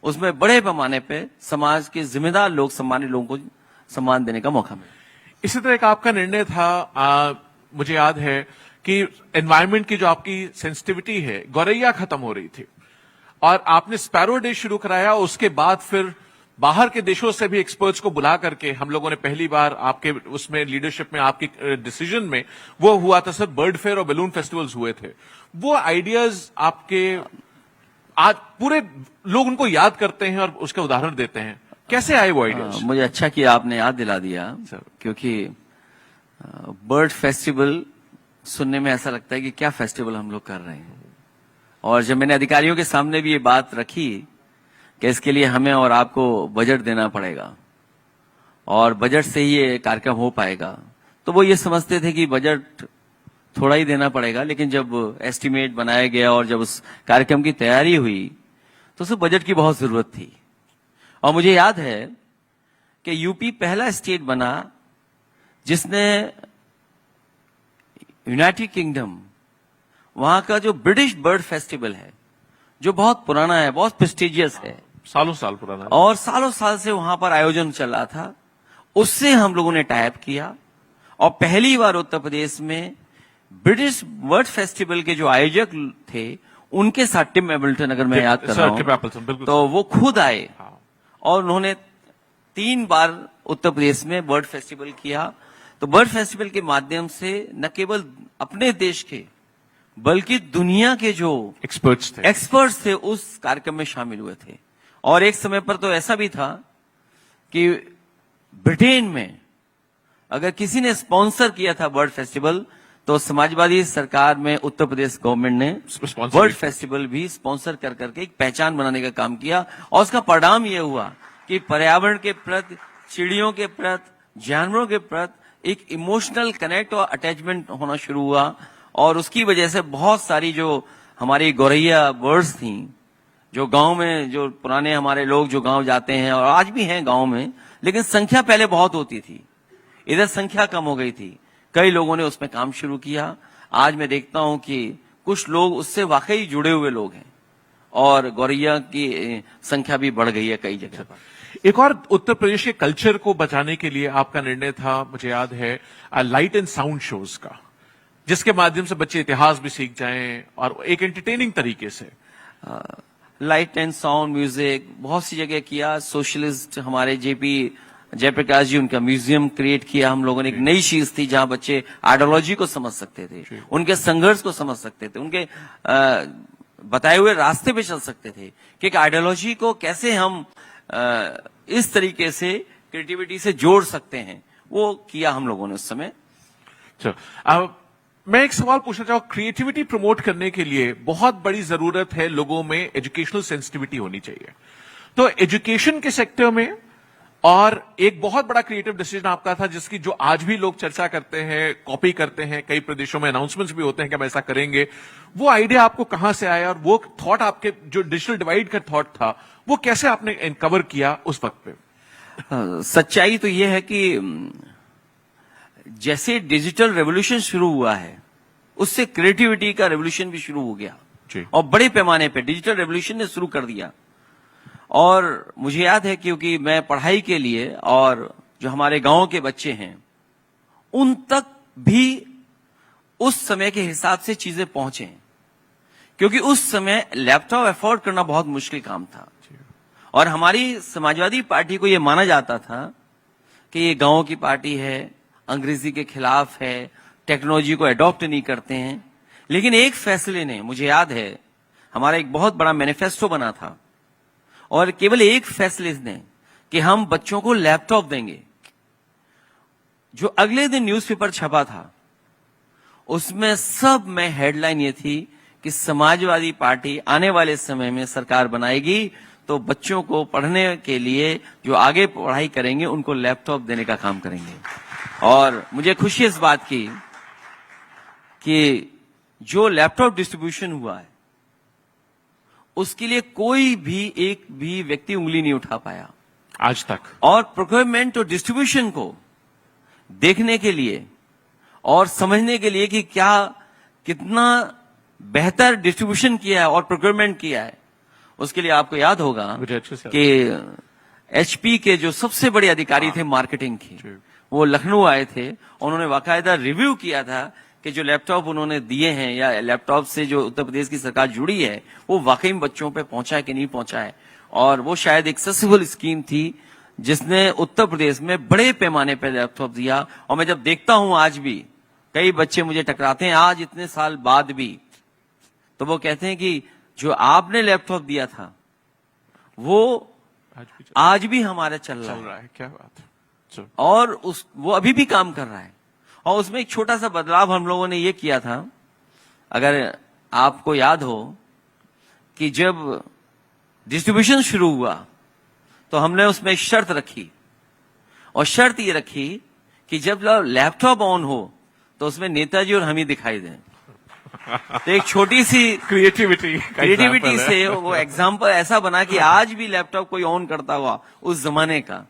उसमें बड़े पैमाने पे समाज के जिम्मेदार लोग, सम्मानित लोगों को सम्मान देने का मौका मिला। इसी तरह का आपका निर्णय था, मुझे याद है कि एनवायरनमेंट की जो आपकी सेंसिटिविटी है, गौरैया खत्म हो रही थी और आपने स्पैरो डे शुरू कराया। उसके बाद फिर बाहर के देशों से भी एक्सपर्ट्स को बुला करके हम लोगों ने पहली बार आपके उसमें लीडरशिप में, आपकी डिसीजन में वो हुआ था सर, बर्ड फेयर और बैलून फेस्टिवल्स हुए थे। वो आइडियाज आपके आज पूरे लोग उनको याद करते हैं और उसके उदाहरण देते हैं। कैसे आए वो आइडियाज? मुझे अच्छा किया आपने याद दिला दिया, क्योंकि बर्ड फेस्टिवल सुनने में ऐसा लगता है कि क्या फेस्टिवल हम लोग कर रहे हैं। और जब मैंने अधिकारियों के सामने भी ये बात रखी कि इसके लिए हमें और आपको बजट देना पड़ेगा और बजट से ही ये कार्यक्रम हो पाएगा, तो वो ये समझते थे कि बजट थोड़ा ही देना पड़ेगा। लेकिन जब एस्टिमेट बनाया गया और जब उस कार्यक्रम की तैयारी हुई, तो उस बजट की बहुत जरूरत थी। और मुझे याद है कि यूपी पहला स्टेट बना जिसने यूनाइटेड किंगडम, वहां का जो ब्रिटिश बर्ड फेस्टिवल है, जो बहुत पुराना है, बहुत प्रेस्टिजियस है, सालों साल पुराना है, और सालों साल से वहां पर आयोजन चल रहा था, उससे हम लोगों ने टाइप किया और पहली बार उत्तर प्रदेश में ब्रिटिश बर्ड फेस्टिवल के जो आयोजक थे उनके साथ, टिम एबल्टन अगर मैं याद कर रहा हूं, तो वो खुद आए और उन्होंने 3 बार उत्तर प्रदेश में बर्ड फेस्टिवल किया। तो बर्ड फेस्टिवल के माध्यम से न केवल अपने देश के बल्कि दुनिया के जो एक्सपर्ट्स थे उस कार्यक्रम में शामिल हुए थे। और एक समय पर तो ऐसा भी था कि ब्रिटेन में अगर किसी ने स्पॉन्सर किया था बर्ड फेस्टिवल, तो समाजवादी सरकार में उत्तर प्रदेश गवर्नमेंट ने बर्ड फेस्टिवल भी स्पॉन्सर कर करके एक पहचान बनाने का काम किया। और उसका परिणाम यह हुआ कि पर्यावरण के प्रति, चिड़ियों के प्रति, जानवरों के प्रति एक इमोशनल कनेक्ट और अटैचमेंट होना शुरू हुआ। और उसकी वजह से बहुत सारी जो हमारी गौरैया बर्ड्स थी, जो गांव में, जो पुराने हमारे लोग जो गांव जाते हैं और आज भी हैं गांव में, लेकिन संख्या पहले बहुत होती थी, इधर संख्या कम हो गई थी। कई लोगों ने उसमें काम शुरू किया। आज मैं देखता हूं कि कुछ लोग उससे वाकई जुड़े हुए लोग हैं और गौरैया की संख्या भी बढ़ गई है कई जगह पर। एक और उत्तर प्रदेश के कल्चर को बचाने के लिए आपका निर्णय था, मुझे याद है, लाइट एंड साउंड शोज का, जिसके माध्यम से बच्चे इतिहास भी सीख जाएं और एक एंटरटेनिंग तरीके से। लाइट एंड साउंड म्यूजिक बहुत सी जगह किया। सोशलिस्ट हमारे जेपी जयप्रकाश जी, उनका म्यूजियम क्रिएट किया हम लोगों ने। एक नई चीज थी जहां बच्चे आइडियोलॉजी को समझ सकते थे, उनके संघर्ष को समझ सकते थे, उनके बताए हुए रास्ते पे चल सकते थे कि एक आइडियोलॉजी को कैसे हम इस तरीके से क्रिएटिविटी से जोड़ सकते हैं। वो किया हम लोगों ने उस समय। अब मैं एक सवाल पूछना चाहूँ, क्रिएटिविटी प्रमोट करने के लिए बहुत बड़ी जरूरत है लोगों में एजुकेशनल सेंसिटिविटी होनी चाहिए। तो एजुकेशन के सेक्टर में, और एक बहुत बड़ा क्रिएटिव डिसीजन आपका था जिसकी जो आज भी लोग चर्चा करते हैं, कॉपी करते हैं, कई प्रदेशों में अनाउंसमेंट्स भी होते हैं कि हम ऐसा करेंगे। वो आइडिया आपको कहां से आया, और वो थॉट आपके जो डिजिटल डिवाइड का थॉट था वो कैसे आपने कवर किया उस वक्त पे? सच्चाई तो ये है कि जैसे डिजिटल रेवोल्यूशन शुरू हुआ है, उससे क्रिएटिविटी का रेवोल्यूशन भी शुरू हो गया जी। और बड़े पैमाने पे डिजिटल रेवोल्यूशन ने शुरू कर दिया। और मुझे याद है क्योंकि मैं पढ़ाई के लिए, और जो हमारे गांव के बच्चे हैं उन तक भी उस समय के हिसाब से चीजें पहुंचे, क्योंकि उस समय लैपटॉप अफोर्ड करना बहुत मुश्किल काम था। और हमारी समाजवादी पार्टी को यह माना जाता था कि ये गांव की पार्टी है, अंग्रेजी के खिलाफ है, टेक्नोलॉजी को अडॉप्ट नहीं करते हैं। लेकिन एक फैसले ने, मुझे याद है हमारा एक बहुत बड़ा मैनिफेस्टो बना था, और केवल एक फैसले ने कि हम बच्चों को लैपटॉप देंगे। जो अगले दिन न्यूज़पेपर छपा था उसमें सब में हेडलाइन ये थी कि समाजवादी पार्टी आने वाले समय में सरकार बनाएगी तो बच्चों को पढ़ने के लिए जो आगे पढ़ाई करेंगे उनको लैपटॉप देने का काम करेंगे। और मुझे खुशी इस बात की कि जो लैपटॉप डिस्ट्रीब्यूशन हुआ है उसके लिए कोई भी एक भी व्यक्ति उंगली नहीं उठा पाया आज तक। और प्रोक्योरमेंट और डिस्ट्रीब्यूशन को देखने के लिए और समझने के लिए कि क्या कितना बेहतर डिस्ट्रीब्यूशन किया है और प्रोक्योरमेंट किया है, उसके लिए आपको याद होगा कि एचपी के जो सबसे बड़े अधिकारी थे मार्केटिंग के, वो लखनऊ आए थे। उन्होंने बाकायदा रिव्यू किया था कि जो लैपटॉप उन्होंने दिए हैं या लैपटॉप से जो उत्तर प्रदेश की सरकार जुड़ी है वो वाकई में बच्चों पे पहुंचा है कि नहीं पहुंचा है। और वो शायद एक सक्सेसफुल स्कीम थी जिसने उत्तर प्रदेश में बड़े पैमाने पर लैपटॉप दिया। और मैं जब देखता हूं आज भी कई बच्चे मुझे टकराते हैं आज इतने साल बाद भी, तो वो कहते हैं कि जो आपने लैपटॉप दिया था वो आज भी हमारा चल रहा है। क्या बात है। और वो अभी भी काम कर रहा है। और उसमें एक छोटा सा बदलाव हम लोगों ने ये किया था, अगर आपको याद हो कि जब डिस्ट्रीब्यूशन शुरू हुआ तो हमने उसमें एक शर्त रखी, और शर्त ये रखी कि जब लैपटॉप ऑन हो तो उसमें नेताजी और हम ही दिखाई दें। तो एक छोटी सी क्रिएटिविटी से वो एग्जाम्पल ऐसा बना कि आज भी लैपटॉप कोई ऑन करता हुआ उस जमाने का,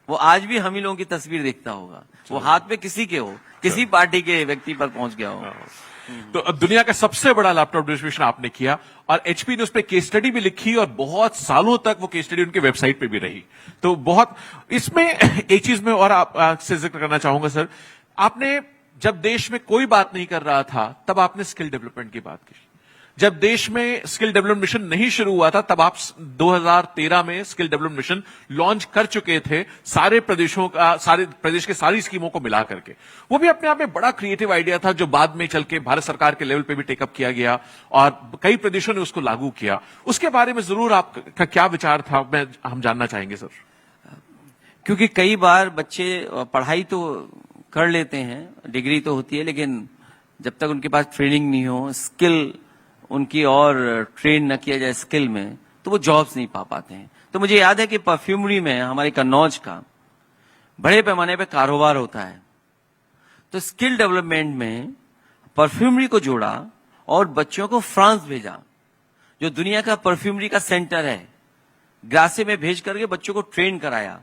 वो आज भी हम ही लोगों की तस्वीर देखता होगा। वो हाथ पे किसी के हो, किसी पार्टी के व्यक्ति पर पहुंच गया हो। तो दुनिया का सबसे बड़ा लैपटॉप डिस्ट्रीब्यूशन आपने किया, और एचपी ने उस पर केस स्टडी भी लिखी, और बहुत सालों तक वो केस स्टडी उनके वेबसाइट पे भी रही। तो बहुत इसमें एक चीज में और आपसे जिक्र करना चाहूंगा सर, आपने जब देश में कोई बात नहीं कर रहा था तब आपने स्किल डेवलपमेंट की बात की। जब देश में स्किल डेवलपमेंट मिशन नहीं शुरू हुआ था तब आप 2013 में स्किल डेवलपमेंट मिशन लॉन्च कर चुके थे, सारे प्रदेशों का, सारे प्रदेश के सारी स्कीमों को मिला करके। वो भी अपने आप में बड़ा क्रिएटिव आइडिया था जो बाद में चल के भारत सरकार के लेवल पे भी टेकअप किया गया और कई प्रदेशों ने उसको लागू किया। उसके बारे में जरूर आपका क्या विचार था, हम जानना चाहेंगे सर। क्योंकि कई बार बच्चे पढ़ाई तो कर लेते हैं, डिग्री तो होती है, लेकिन जब तक उनके पास ट्रेनिंग नहीं हो, स्किल उनकी और ट्रेन न किया जाए स्किल में, तो वो जॉब्स नहीं पा पाते हैं। तो मुझे याद है कि परफ्यूमरी में हमारे कन्नौज का बड़े पैमाने पे कारोबार होता है। तो स्किल डेवलपमेंट में परफ्यूमरी को जोड़ा और बच्चों को फ्रांस भेजा, जो दुनिया का परफ्यूमरी का सेंटर है। ग्रासे में भेज करके बच्चों को ट्रेन कराया,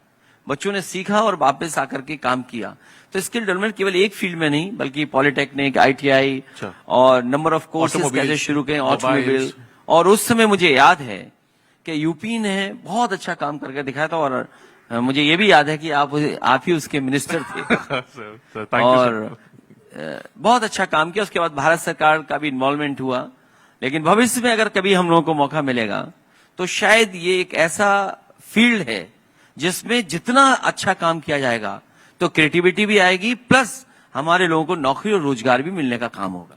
बच्चों ने सीखा और वापस आकर के काम किया। तो स्किल डेवलपमेंट केवल एक फील्ड में नहीं बल्कि पॉलिटेक्निक, आईटीआई और नंबर ऑफ कोर्सेज कैसे शुरू किए, ऑटोमोबाइल। और उस समय मुझे याद है कि यूपी ने बहुत अच्छा काम करके दिखाया था, और मुझे ये भी याद है कि आप ही उसके मिनिस्टर थे। और बहुत अच्छा काम किया। उसके बाद भारत सरकार का भी इन्वॉल्वमेंट हुआ। लेकिन भविष्य में अगर कभी हम लोगों को मौका मिलेगा तो शायद ये एक ऐसा फील्ड है जिसमें जितना अच्छा काम किया जाएगा तो क्रिएटिविटी भी आएगी, प्लस हमारे लोगों को नौकरी और रोजगार भी मिलने का काम होगा।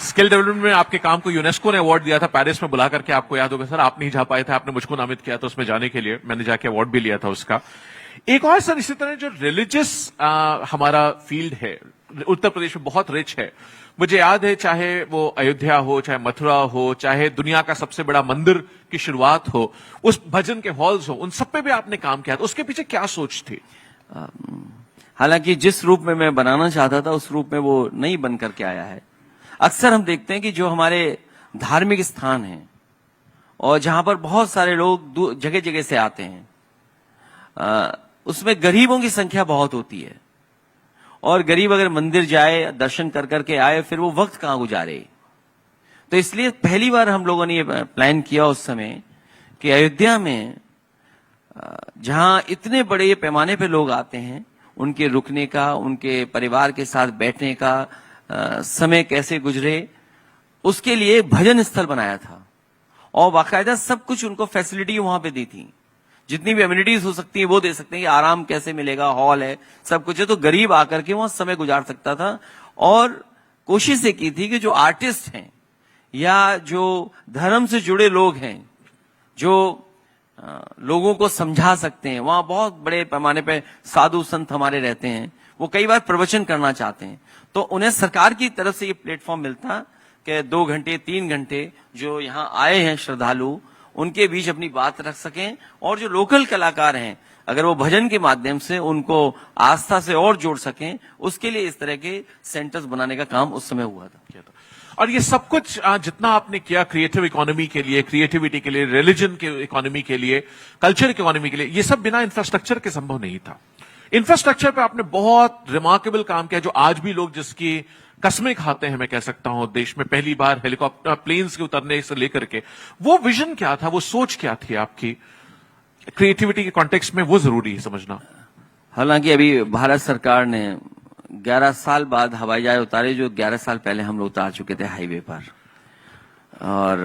स्किल डेवलपमेंट में आपके काम को यूनेस्को ने अवार्ड दिया था पेरिस में बुला करके, आपको याद होगा सर, आप नहीं जा पाए थे, आपने मुझको नामित किया था उसमें जाने के लिए, मैंने जाके अवार्ड भी लिया था उसका। एक और सर इसी तरह जो रिलीजियस हमारा फील्ड है उत्तर प्रदेश में बहुत रिच है। मुझे याद है चाहे वो अयोध्या हो, चाहे मथुरा हो, चाहे दुनिया का सबसे बड़ा मंदिर की शुरुआत हो, उस भजन के हॉल्स हो, उन सब पे भी आपने काम किया था। उसके पीछे क्या सोच थी? हालांकि जिस रूप में मैं बनाना चाहता था उस रूप में वो नहीं बन करके आया है। अक्सर हम देखते हैं कि जो हमारे धार्मिक स्थान हैं और जहां पर बहुत सारे लोग जगह जगह से आते हैं, उसमें गरीबों की संख्या बहुत होती है, और गरीब अगर मंदिर जाए, दर्शन कर करके आए, फिर वो वक्त कहां गुजारे। तो इसलिए पहली बार हम लोगों ने ये प्लान किया उस समय कि अयोध्या में जहां इतने बड़े पैमाने पे लोग आते हैं, उनके रुकने का, उनके परिवार के साथ बैठने का समय कैसे गुजरे, उसके लिए भजन स्थल बनाया था और बाकायदा सब कुछ उनको फैसिलिटी वहां पे दी थी। जितनी भी एमिनिटीज हो सकती है वो दे सकते हैं, कि आराम कैसे मिलेगा, हॉल है, सब कुछ है, तो गरीब आकर के वहां समय गुजार सकता था। और कोशिश ये की थी कि जो आर्टिस्ट हैं या जो धर्म से जुड़े लोग हैं, जो लोगों को समझा सकते हैं, वहां बहुत बड़े पैमाने पे साधु संत हमारे रहते हैं, वो कई बार प्रवचन करना चाहते हैं, तो उन्हें सरकार की तरफ से ये प्लेटफॉर्म मिलता कि 2 घंटे 3 घंटे जो यहाँ आए हैं श्रद्धालु, उनके बीच अपनी बात रख सकें, और जो लोकल कलाकार हैं अगर वो भजन के माध्यम से उनको आस्था से और जोड़ सकें, उसके लिए इस तरह के सेंटर्स बनाने का काम उस समय हुआ था। और ये सब कुछ जितना आपने किया क्रिएटिव इकोनॉमी के लिए, क्रिएटिविटी के लिए, रिलीजन के इकोनॉमी के लिए, कल्चर इकोनॉमी के लिए, ये सब बिना इंफ्रास्ट्रक्चर के संभव नहीं था। इंफ्रास्ट्रक्चर पे आपने बहुत रिमार्केबल काम किया, जो आज भी लोग जिसकी कस्में खाते हैं, मैं कह सकता हूं, देश में पहली बार हेलीकॉप्टर प्लेन्स के उतरने से लेकर के। वो विजन क्या था, वो सोच क्या थी आपकी क्रिएटिविटी के कॉन्टेक्स्ट में, वो जरूरी है समझना। हालांकि अभी भारत सरकार ने 11 साल बाद हवाई जहाज उतारे, जो 11 साल पहले हम लोग उतार चुके थे हाईवे पर। और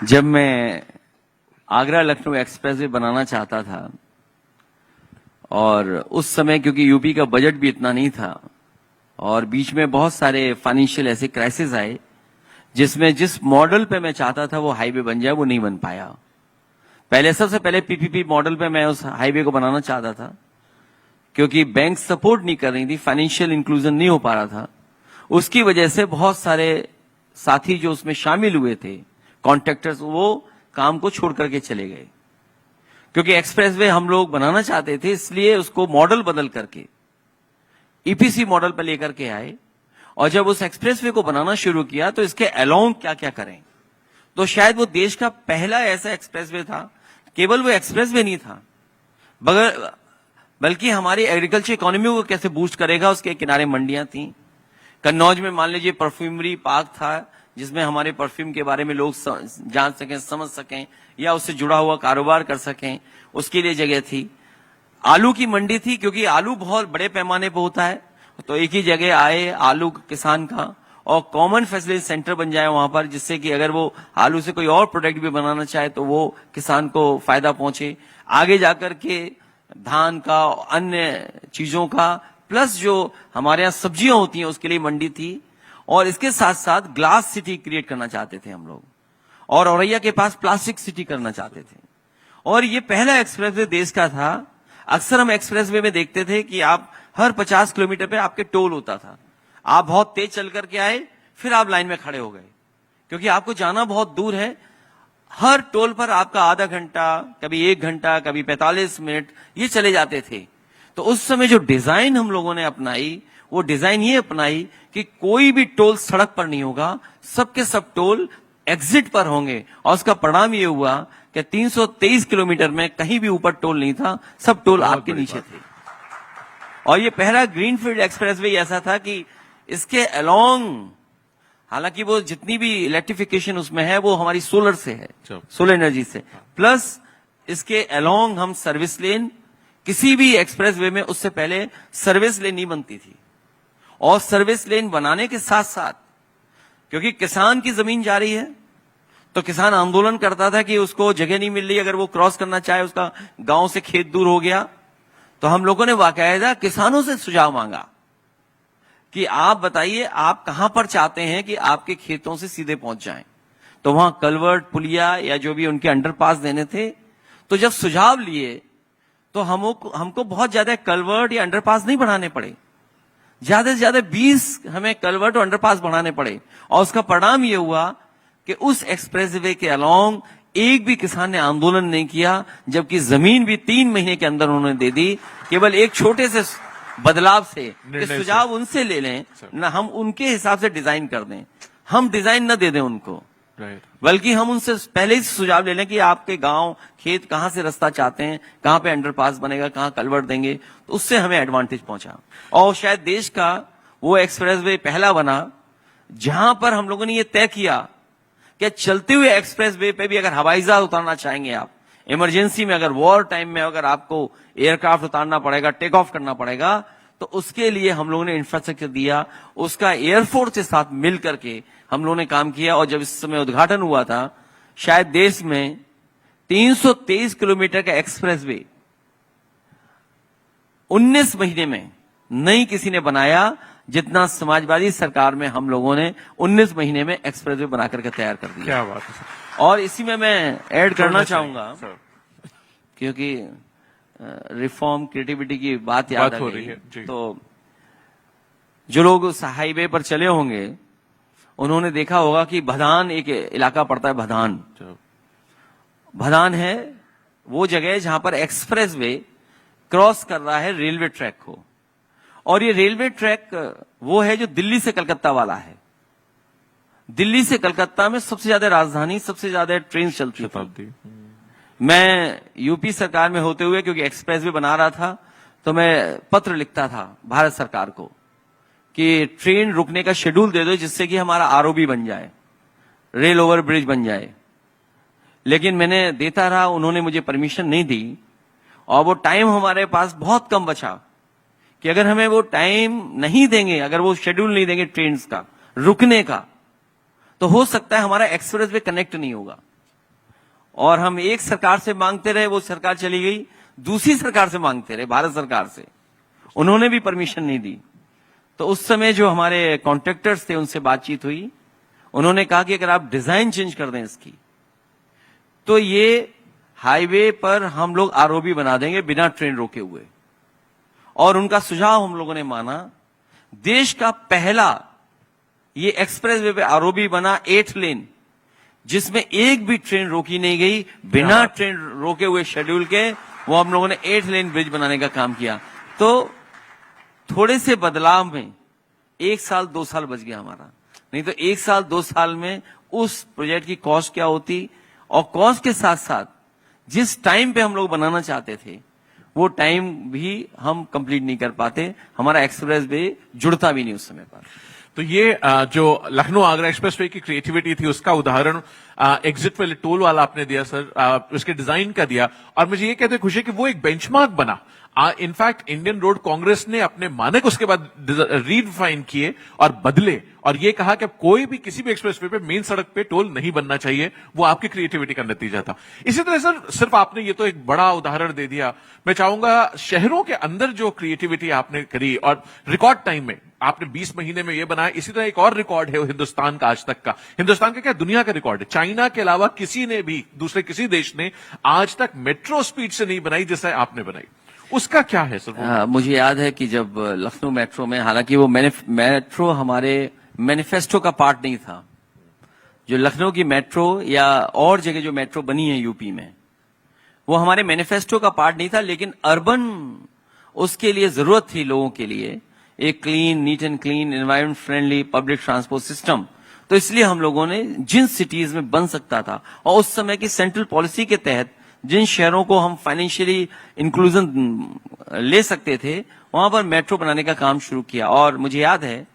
जब मैं आगरा लखनऊ एक्सप्रेसवे बनाना चाहता था, और उस समय क्योंकि यूपी का बजट भी इतना नहीं था और बीच में बहुत सारे फाइनेंशियल ऐसे क्राइसिस आए, जिसमें जिस मॉडल पे मैं चाहता था वो हाईवे बन जाए, वो नहीं बन पाया। पहले सबसे पहले पीपीपी मॉडल पे मैं उस हाईवे को बनाना चाहता था, क्योंकि बैंक सपोर्ट नहीं कर रही थी, फाइनेंशियल इंक्लूजन नहीं हो पा रहा था। उसकी वजह से बहुत सारे साथी जो उसमें शामिल हुए थे, कॉन्ट्रैक्टर्स, वो काम को छोड़ करके चले गए। क्योंकि एक्सप्रेसवे हम लोग बनाना चाहते थे, इसलिए उसको मॉडल बदल करके ईपीसी मॉडल पर लेकर के आए। और जब उस एक्सप्रेसवे को बनाना शुरू किया तो इसके अलोंग क्या क्या करें, तो शायद वो देश का पहला ऐसा एक्सप्रेसवे था। केवल वो एक्सप्रेसवे नहीं था, बल्कि हमारी एग्रीकल्चर इकोनॉमी को कैसे बूस्ट करेगा, उसके किनारे मंडियां थी। कन्नौज में मान लीजिए परफ्यूमरी पार्क था, जिसमें हमारे परफ्यूम के बारे में लोग जान सकें, समझ सकें, या उससे जुड़ा हुआ कारोबार कर सकें, उसके लिए जगह थी। आलू की मंडी थी, क्योंकि आलू बहुत बड़े पैमाने पर होता है, तो एक ही जगह आए आलू किसान का, और कॉमन फैसिलिटी सेंटर बन जाए वहां पर, जिससे कि अगर वो आलू से कोई और प्रोडक्ट भी बनाना चाहे तो वो किसान को फायदा पहुंचे। आगे जाकर के धान का, अन्य चीजों का, प्लस जो हमारे यहाँ सब्जियां होती हैं उसके लिए मंडी थी। और इसके साथ साथ ग्लास सिटी क्रिएट करना चाहते थे हम लोग, और औरैया के पास प्लास्टिक सिटी करना चाहते थे। और ये पहला एक्सप्रेसवे देश का था। अक्सर हम एक्सप्रेसवे में देखते थे कि आप हर 50 किलोमीटर पे आपके टोल होता था। आप बहुत तेज चल करके आए, फिर आप लाइन में खड़े हो गए, क्योंकि आपको जाना बहुत दूर है। हर टोल पर आपका आधा घंटा, कभी 1 घंटा, कभी 45 मिनट ये चले जाते थे। तो उस समय जो डिजाइन हम लोगों ने अपनाई, वो डिजाइन ये अपनाई कि कोई भी टोल सड़क पर नहीं होगा, सबके सब टोल एग्जिट पर होंगे। और उसका परिणाम ये हुआ कि 323 किलोमीटर में कहीं भी ऊपर टोल नहीं था, सब टोल आपके नीचे थे। और ये पहला ग्रीनफील्ड एक्सप्रेसवे ऐसा था कि इसके अलोंग, हालांकि वो जितनी भी इलेक्ट्रिफिकेशन उसमें है वो हमारी सोलर से है, सोलर एनर्जी से, प्लस इसके अलोंग हम सर्विस लेन, किसी भी एक्सप्रेसवे में उससे पहले सर्विस लेन नहीं बनती थी। और सर्विस लेन बनाने के साथ साथ, क्योंकि किसान की जमीन जा रही है तो किसान आंदोलन करता था कि उसको जगह नहीं मिल रही, अगर वो क्रॉस करना चाहे, उसका गांव से खेत दूर हो गया, तो हम लोगों ने बाकायदा किसानों से सुझाव मांगा कि आप बताइए आप कहां पर चाहते हैं कि आपके खेतों से सीधे पहुंच जाएं। तो वहां कलवर्ट, पुलिया या जो भी उनके अंडरपास देने थे, तो जब सुझाव लिए तो हमको बहुत ज्यादा कलवर्ट या अंडरपास नहीं बनाने पड़े, ज्यादा से ज्यादा 20 हमें कलवर्ट और अंडरपास बनाने पड़े। और उसका परिणाम यह हुआ कि उस एक्सप्रेसवे के अलोंग एक भी किसान ने आंदोलन नहीं किया, जबकि जमीन भी 3 महीने के अंदर उन्होंने दे दी, केवल एक छोटे से बदलाव से कि सुझाव उनसे ले लें, ना हम उनके हिसाब से डिजाइन कर दें, हम डिजाइन न दे दें उनको, बल्कि हम उनसे पहले ही सुझाव ले लें कि आपके गांव खेत कहां से रास्ता चाहते हैं, कहां पे अंडरपास बनेगा, कहां कलवर्ट देंगे, तो उससे हमें एडवांटेज पहुंचा। और शायद देश का वो एक्सप्रेसवे पहला बना जहां पर हम लोगों ने ये तय किया कि चलते हुए एक्सप्रेसवे पे भी अगर हवाई जहाज उतारना चाहेंगे आप, इमरजेंसी में, अगर वॉर टाइम में अगर आपको एयरक्राफ्ट उतारना पड़ेगा, टेक ऑफ करना पड़ेगा, तो उसके लिए हम लोगों ने इंफ्रास्ट्रक्चर दिया, उसका एयरफोर्स के साथ मिल करके हम लोगों ने काम किया। और जब इस समय उद्घाटन हुआ था, शायद देश में 323 किलोमीटर का एक्सप्रेसवे 19 महीने में नहीं किसी ने बनाया, जितना समाजवादी सरकार में हम लोगों ने 19 महीने में एक्सप्रेसवे बना करके तैयार कर दिया। क्या बात है सर। और इसी में मैं ऐड करना चाहूंगा, क्योंकि रिफॉर्म क्रिएटिविटी की बात याद हो आ रही गई, है, तो जो लोग उस हाईवे पर चले होंगे उन्होंने देखा होगा कि भदान एक इलाका पड़ता है, भदान है वो जगह जहां पर एक्सप्रेसवे क्रॉस कर रहा है रेलवे ट्रैक को। और ये रेलवे ट्रैक वो है जो दिल्ली से कलकत्ता वाला है। दिल्ली से कलकत्ता में सबसे ज्यादा राजधानी, सबसे ज्यादा ट्रेन चलती थी। मैं यूपी सरकार में होते हुए, क्योंकि एक्सप्रेसवे बना रहा था, तो मैं पत्र लिखता था भारत सरकार को कि ट्रेन रुकने का शेड्यूल दे दो, जिससे कि हमारा आरओबी बन जाए, रेल ओवर ब्रिज बन जाए। लेकिन मैंने देता रहा, उन्होंने मुझे परमिशन नहीं दी। और वो टाइम हमारे पास बहुत कम बचा कि अगर हमें वो टाइम नहीं देंगे, अगर वो शेड्यूल नहीं देंगे ट्रेन का रुकने का, तो हो सकता है हमारा एक्सप्रेसवे कनेक्ट नहीं होगा। और हम एक सरकार से मांगते रहे, वो सरकार चली गई, दूसरी सरकार से मांगते रहे, भारत सरकार से, उन्होंने भी परमिशन नहीं दी। तो उस समय जो हमारे कॉन्ट्रैक्टर्स थे उनसे बातचीत हुई, उन्होंने कहा कि अगर आप डिजाइन चेंज कर दें इसकी, तो ये हाईवे पर हम लोग आरओबी बना देंगे बिना ट्रेन रोके हुए। और उनका सुझाव हम लोगों ने माना। देश का पहला ये एक्सप्रेसवे पे आरओबी बना 8 लेन, जिसमें एक भी ट्रेन रोकी नहीं गई, बिना ट्रेन रोके हुए शेड्यूल के वो हम लोगों ने 8 लेन ब्रिज बनाने का काम किया। तो थोड़े से बदलाव में 1 साल 2 साल बच गया हमारा, नहीं तो 1 साल 2 साल में उस प्रोजेक्ट की कॉस्ट क्या होती, और कॉस्ट के साथ साथ जिस टाइम पे हम लोग बनाना चाहते थे वो टाइम भी हम कंप्लीट नहीं कर पाते, हमारा एक्सप्रेस वे जुड़ता भी नहीं उस समय पर। तो ये जो लखनऊ आगरा एक्सप्रेसवे की क्रिएटिविटी थी, उसका उदाहरण एग्जिट वाले टोल वाला आपने दिया सर, उसके डिजाइन का दिया। और मुझे ये कहते खुशी कि वो एक बेंचमार्क बना। इनफैक्ट इंडियन रोड कांग्रेस ने अपने मानक उसके बाद रीडिफाइन किए और बदले, और ये कहा कि कोई भी किसी भी एक्सप्रेसवे पे मेन सड़क पे टोल नहीं बनना चाहिए। वो आपकी क्रिएटिविटी का नतीजा था। इसी तरह सर, सिर्फ आपने ये तो एक बड़ा उदाहरण दे दिया, मैं चाहूंगा शहरों के अंदर जो क्रिएटिविटी आपने करी और रिकॉर्ड टाइम में आपने 20 महीने में ये बनाया। इसी तरह एक और रिकॉर्ड है वो हिंदुस्तान का, आज तक का, हिंदुस्तान का क्या दुनिया का रिकॉर्ड है। चाइना के अलावा किसी ने भी, दूसरे किसी देश ने आज तक मेट्रो स्पीड से नहीं बनाई जैसे आपने बनाई। उसका क्या है सर? मुझे याद है कि जब लखनऊ मेट्रो में, हालांकि वो मेट्रो हमारे मैनिफेस्टो का पार्ट नहीं था, जो लखनऊ की मेट्रो या और जगह जो मेट्रो बनी है यूपी में, वो हमारे मैनिफेस्टो का पार्ट नहीं था, लेकिन अर्बन उसके लिए जरूरत थी लोगों के लिए एक clean, neat and clean, environment friendly public transport system. तो इसलिए हम लोगों ने जिन सिटीज में बन सकता था, और उस समय की सेंट्रल पॉलिसी के तहत जिन शहरों को हम फाइनेंशियली इंक्लूजन ले सकते थे, वहां पर मेट्रो बनाने का काम शुरू किया। और मुझे याद है,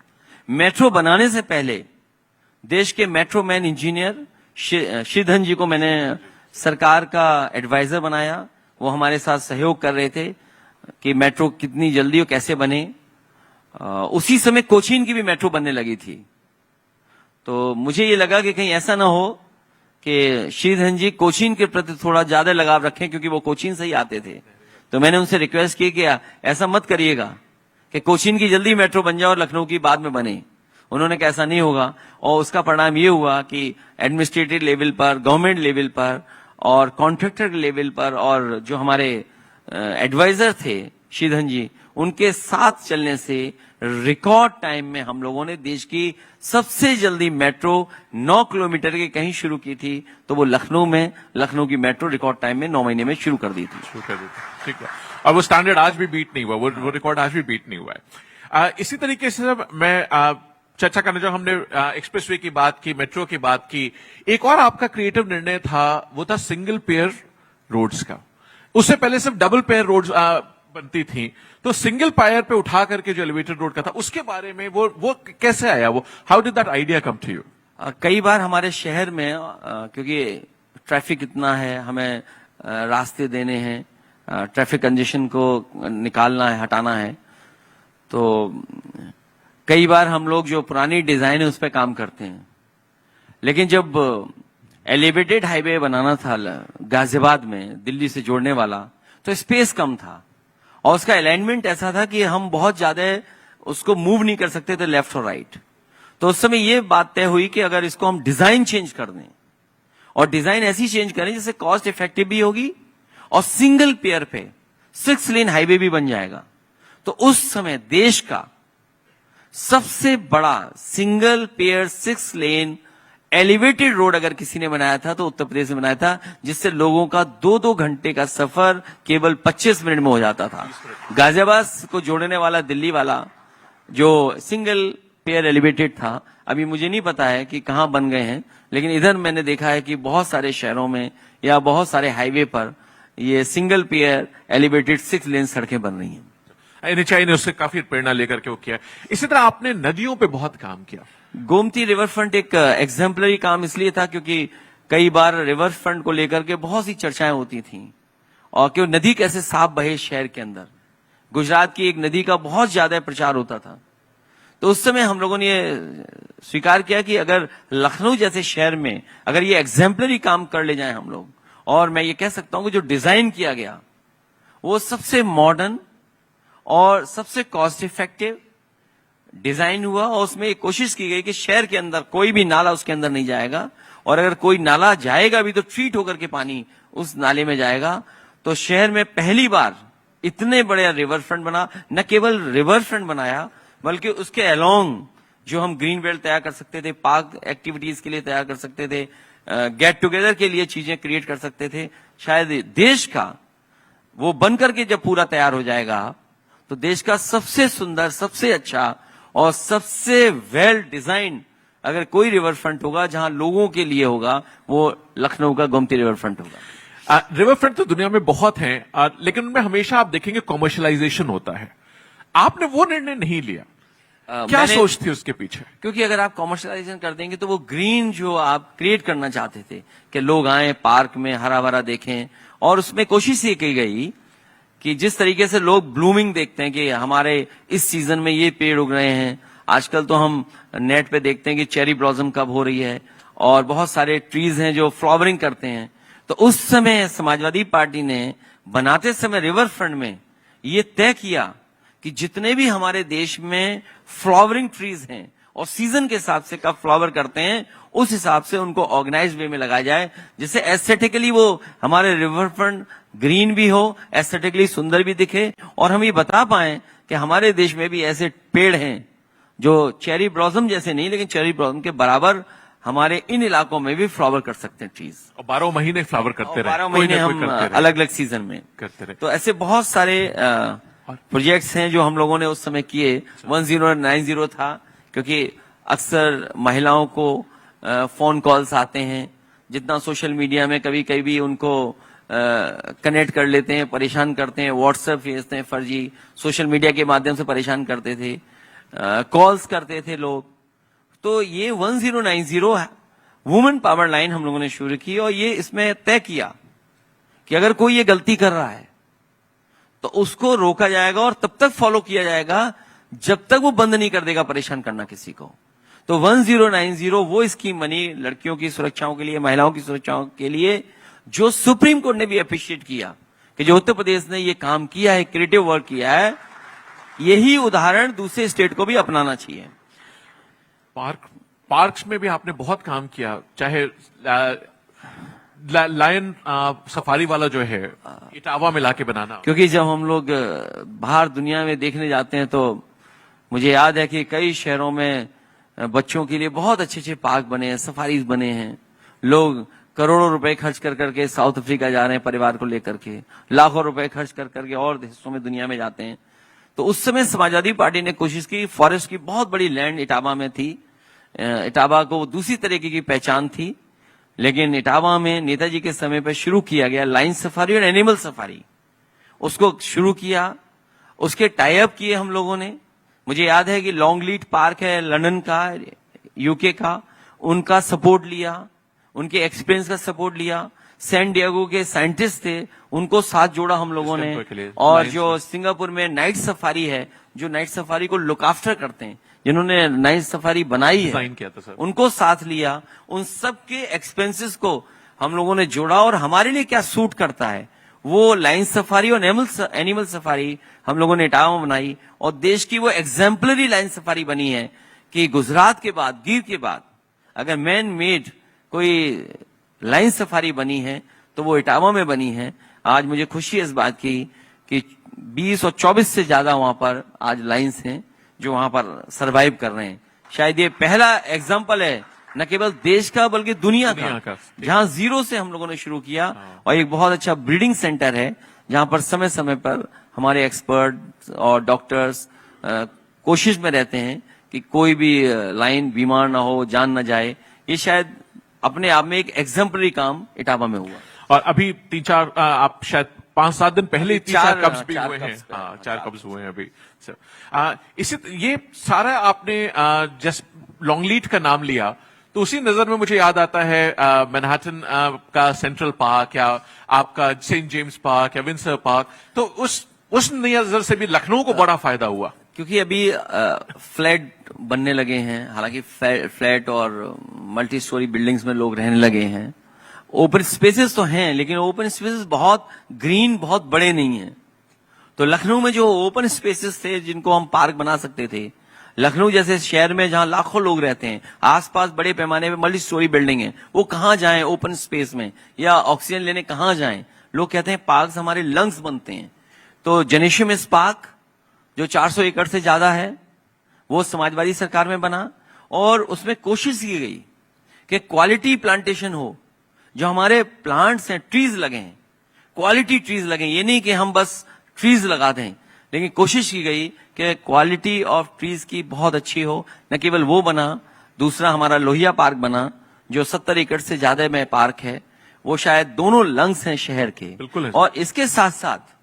मेट्रो बनाने से पहले देश के मेट्रो मैन इंजीनियर श्रीधन जी को मैंने सरकार का एडवाइजर बनाया। वो हमारे साथ सहयोग कर रहे थे कि मेट्रो कितनी जल्दी और कैसे बने। उसी समय कोचीन की भी मेट्रो बनने लगी थी। तो मुझे ये लगा कि कहीं ऐसा ना हो कि श्रीधरन जी कोचीन के प्रति थोड़ा ज्यादा लगाव रखें, क्योंकि वो कोचीन से ही आते थे। तो मैंने उनसे रिक्वेस्ट की कि ऐसा मत करिएगा कि कोचीन की जल्दी मेट्रो बन जाए और लखनऊ की बाद में बने। उन्होंने कहा ऐसा नहीं होगा, और उसका परिणाम ये हुआ कि एडमिनिस्ट्रेटिव लेवल पर, गवर्नमेंट लेवल पर और कॉन्ट्रैक्टर लेवल पर, और जो हमारे एडवाइजर थे श्रीधरन जी, उनके साथ चलने से रिकॉर्ड टाइम में हम लोगों ने देश की सबसे जल्दी मेट्रो 9 किलोमीटर के कहीं शुरू की थी, तो वो लखनऊ की मेट्रो रिकॉर्ड टाइम में 9 महीने में शुरू कर दी थी। ठीक है, और वो स्टैंडर्ड आज भी बीट नहीं हुआ, वो रिकॉर्ड आज भी बीट नहीं हुआ है। इसी तरीके से मैं चर्चा करने, जो हमने एक्सप्रेसवे की बात की, मेट्रो की बात की, एक और आपका क्रिएटिव निर्णय था, वो था सिंगल पेयर रोड्स का। उससे पहले सिर्फ डबल पेयर रोड्स बनती थी, तो सिंगल पायर पे उठा करके जो एलिवेटेड रोड का था, उसके बारे में वो कैसे आया, वो how did that idea come to you? कई बार हमारे शहर में क्योंकि ट्रैफिक इतना है, हमें रास्ते देने हैं, ट्रैफिक कंजेशन को निकालना है, हटाना है, तो कई बार हम लोग जो पुरानी डिजाइन है उस पर काम करते हैं। लेकिन जब एलिवेटेड हाईवे बनाना था गाजियाबाद में दिल्ली से जोड़ने वाला, तो स्पेस कम था और उसका अलाइनमेंट ऐसा था कि हम बहुत ज्यादा उसको मूव नहीं कर सकते थे लेफ्ट और राइट। तो उस समय ये बात तय हुई कि अगर इसको हम डिजाइन चेंज कर दें, और डिजाइन ऐसी चेंज करें जिससे कॉस्ट इफेक्टिव भी होगी और सिंगल पेयर पे 6 लेन हाईवे भी बन जाएगा। तो उस समय देश का सबसे बड़ा single pair 6 lane elevated road अगर किसी ने बनाया था तो उत्तर प्रदेश में बनाया था, जिससे लोगों का 2-2 घंटे का सफर केवल 25 मिनट में हो जाता था। गाजियाबाद को जोड़ने वाला दिल्ली वाला जो सिंगल पेयर एलिवेटेड था, अभी मुझे नहीं पता है कि कहां बन गए हैं, लेकिन इधर मैंने देखा है कि बहुत सारे शहरों में या बहुत सारे हाईवे पर ये सिंगल पेयर एलिवेटेड 6 लेन सड़कें बन रही हैं। एनएचआई ने उससे काफी प्रेरणा लेकर के वो किया। इसी तरह आपने नदियों पे बहुत काम किया। गोमती रिवर फ्रंट एक एग्जाम्पलरी काम इसलिए था क्योंकि कई बार रिवर फ्रंट को लेकर के बहुत सी चर्चाएं होती थीं, और कि नदी कैसे साफ बहे शहर के अंदर। गुजरात की एक नदी का बहुत ज्यादा प्रचार होता था, तो उस समय हम लोगों ने ये स्वीकार किया कि अगर लखनऊ जैसे शहर में अगर ये एग्जाम्पलरी काम कर ले जाएं हम लोग, और मैं ये कह सकता हूं कि जो डिजाइन किया गया वो सबसे मॉडर्न और सबसे कॉस्ट इफेक्टिव डिजाइन हुआ, और उसमें एक कोशिश की गई कि शहर के अंदर कोई भी नाला उसके अंदर नहीं जाएगा, और अगर कोई नाला जाएगा भी तो ट्रीट होकर के पानी उस नाले में जाएगा। तो शहर में पहली बार इतने बड़े रिवर फ्रंट बना, न केवल रिवर फ्रंट बनाया बल्कि उसके अलोंग जो हम ग्रीन बेल्ट तैयार कर सकते थे, पार्क एक्टिविटीज के लिए तैयार कर सकते थे, गेट टुगेदर के लिए चीजें क्रिएट कर सकते थे। शायद देश का वो बनकर के जब पूरा तैयार हो जाएगा तो देश का सबसे सुंदर, सबसे अच्छा और सबसे वेल डिजाइन अगर कोई रिवर फ्रंट होगा जहां लोगों के लिए होगा, वो लखनऊ का गोमती रिवर फ्रंट होगा। रिवर फ्रंट तो दुनिया में बहुत हैं, लेकिन उनमें हमेशा आप देखेंगे कॉमर्शलाइजेशन होता है। आपने वो निर्णय नहीं लिया, क्या सोच थी उसके पीछे? क्योंकि अगर आप कॉमर्शलाइजेशन कर देंगे तो वो ग्रीन जो आप क्रिएट करना चाहते थे कि लोग आए पार्क में हरा भरा देखें, और उसमें कोशिश ये की गई कि जिस तरीके से लोग ब्लूमिंग देखते हैं कि हमारे इस सीजन में ये पेड़ उग रहे हैं, आजकल तो हम नेट पे देखते हैं कि चेरी ब्लॉसम कब हो रही है, और बहुत सारे ट्रीज हैं जो फ्लावरिंग करते हैं। तो उस समय समाजवादी पार्टी ने बनाते समय रिवर फ्रंट में ये तय किया कि जितने भी हमारे देश में फ्लावरिंग ट्रीज हैं और सीजन के हिसाब से कब फ्लावर करते हैं, उस हिसाब से उनको ऑर्गेनाइज वे में लगाया जाए, जिससे एस्थेटिकली वो हमारे रिवर फ्रंट ग्रीन भी हो, एस्थेटिकली सुंदर भी दिखे, और हम ये बता पाए कि हमारे देश में भी ऐसे पेड़ हैं जो चेरी ब्लॉसम जैसे नहीं, लेकिन चेरी ब्लॉसम के बराबर हमारे इन इलाकों में भी फ्लावर कर सकते हैं ट्रीज, और 12 महीने फ्लावर करते रहे, 12 महीने हम अलग अलग सीजन में करते रहे। तो ऐसे बहुत सारे प्रोजेक्ट्स हैं जो हम लोगों ने उस समय किए। 1090 था, क्योंकि अक्सर महिलाओं को फोन कॉल्स आते हैं, जितना सोशल मीडिया में कभी कभी उनको कनेक्ट कर लेते हैं, परेशान करते हैं, व्हाट्सएप भेजते हैं, फर्जी सोशल मीडिया के माध्यम से परेशान करते थे, कॉल्स करते थे लोग। तो ये 1090 वुमेन पावर लाइन हम लोगों ने शुरू की, और ये इसमें तय किया कि अगर कोई ये गलती कर रहा है तो उसको रोका जाएगा और तब तक फॉलो किया जाएगा जब तक वो बंद नहीं कर देगा परेशान करना किसी को। तो 1090 वो स्कीम बनी लड़कियों की सुरक्षाओं के लिए, महिलाओं की सुरक्षाओं के लिए, जो सुप्रीम कोर्ट ने भी अप्रिशिएट किया कि जो उत्तर प्रदेश ने ये काम किया है, क्रिएटिव वर्क किया है, यही उदाहरण दूसरे स्टेट को भी अपनाना चाहिए। पार्क्स में भी आपने बहुत काम किया, चाहे लायन सफारी वाला जो है इटावा में लाके बनाना। क्योंकि जब हम लोग बाहर दुनिया में देखने जाते हैं तो मुझे याद है कि कई शहरों में बच्चों के लिए बहुत अच्छे अच्छे पार्क बने हैं, सफारीज बने हैं। लोग करोड़ों रुपए खर्च कर करके साउथ अफ्रीका जा रहे हैं परिवार को लेकर के, लाखों रुपए खर्च कर करके और हिस्सों में दुनिया में जाते हैं। तो उस समय समाजवादी पार्टी ने कोशिश की, फॉरेस्ट की बहुत बड़ी लैंड इटावा में थी, इटावा को दूसरी तरीके की पहचान थी, लेकिन इटावा में नेताजी के समय पर शुरू किया गया लाइन सफारी और एनिमल सफारी, उसको शुरू किया, उसके टाई अप किए हम लोगों ने। मुझे याद है कि लॉन्गलीट पार्क है लंदन का, यूके का, उनका सपोर्ट लिया, उनके एक्सपीरियंस का सपोर्ट लिया। सैन डिएगो के साइंटिस्ट थे, उनको साथ जोड़ा हम लोगों ने। और जो सिंगापुर में नाइट सफारी है, जो नाइट सफारी को लुक आफ्टर करते हैं, जिन्होंने नाइट सफारी बनाई है, किया था सर, उनको साथ लिया। उन सब के एक्सपेंसेस को हम लोगों ने जोड़ा और हमारे लिए क्या सूट करता है वो लाइन सफारी और एनिमल सफारी हम लोगों ने इटावा में बनाई। और देश की वो एग्जाम्पलरी लाइन सफारी बनी है कि गुजरात के बाद, गिर के बाद अगर मैन मेड कोई लाइन सफारी बनी है तो वो इटावा में बनी है। आज मुझे खुशी है इस बात की कि 20 और 24 से ज्यादा वहां पर आज लाइन्स हैं जो वहां पर सरवाइव कर रहे हैं। शायद ये पहला एग्जाम्पल है न केवल देश का बल्कि दुनिया का जहां जीरो से हम लोगों ने शुरू किया। और एक बहुत अच्छा ब्रीडिंग सेंटर है जहां पर समय समय पर हमारे एक्सपर्ट और डॉक्टर्स कोशिश में रहते हैं कि कोई भी लाइन बीमार ना हो, जान ना जाए। ये शायद अपने आप में एक एग्जाम्पलरी काम इटावा में हुआ। और अभी 3-4 आप शायद 5-7 दिन पहले 3-4 कब्ज भी हुए हैं। हाँ, 4 कब्ज हुए हैं अभी। इसी ये सारा आपने जस्ट लॉन्गलीट का नाम लिया तो उसी नजर में मुझे याद आता है मैनहट्टन का सेंट्रल पार्क या आपका सेंट जेम्स पार्क या विंसर पार्क। तो उस नजर से भी लखनऊ को बड़ा फायदा हुआ क्योंकि अभी फ्लैट बनने लगे हैं। हालांकि फ्लैट और मल्टी स्टोरी बिल्डिंग्स में लोग रहने लगे हैं। ओपन स्पेसेस तो हैं लेकिन ओपन स्पेसेस बहुत ग्रीन, बहुत बड़े नहीं हैं। तो लखनऊ में जो ओपन स्पेसेस थे जिनको हम पार्क बना सकते थे, लखनऊ जैसे शहर में जहां लाखों लोग रहते हैं, आसपास बड़े पैमाने पे मल्टी स्टोरी बिल्डिंग है, वो कहां जाएं ओपन स्पेस में या ऑक्सीजन लेने कहां जाएं। लोग कहते हैं पार्क हमारे लंग्स बनते हैं। तो जेनेशियस पार्क जो 400 एकड़ से ज्यादा है वो समाजवादी सरकार में बना और उसमें कोशिश की गई कि क्वालिटी प्लांटेशन हो। जो हमारे प्लांट्स हैं, ट्रीज लगे हैं, क्वालिटी ट्रीज लगे। ये नहीं कि हम बस ट्रीज लगा दें, लेकिन कोशिश की गई कि क्वालिटी ऑफ ट्रीज की बहुत अच्छी हो। न केवल वो बना, दूसरा हमारा लोहिया पार्क बना जो 70 एकड़ से ज्यादा में पार्क है। वो शायद दोनों लंग्स हैं शहर के। बिल्कुल है। और इसके साथ साथ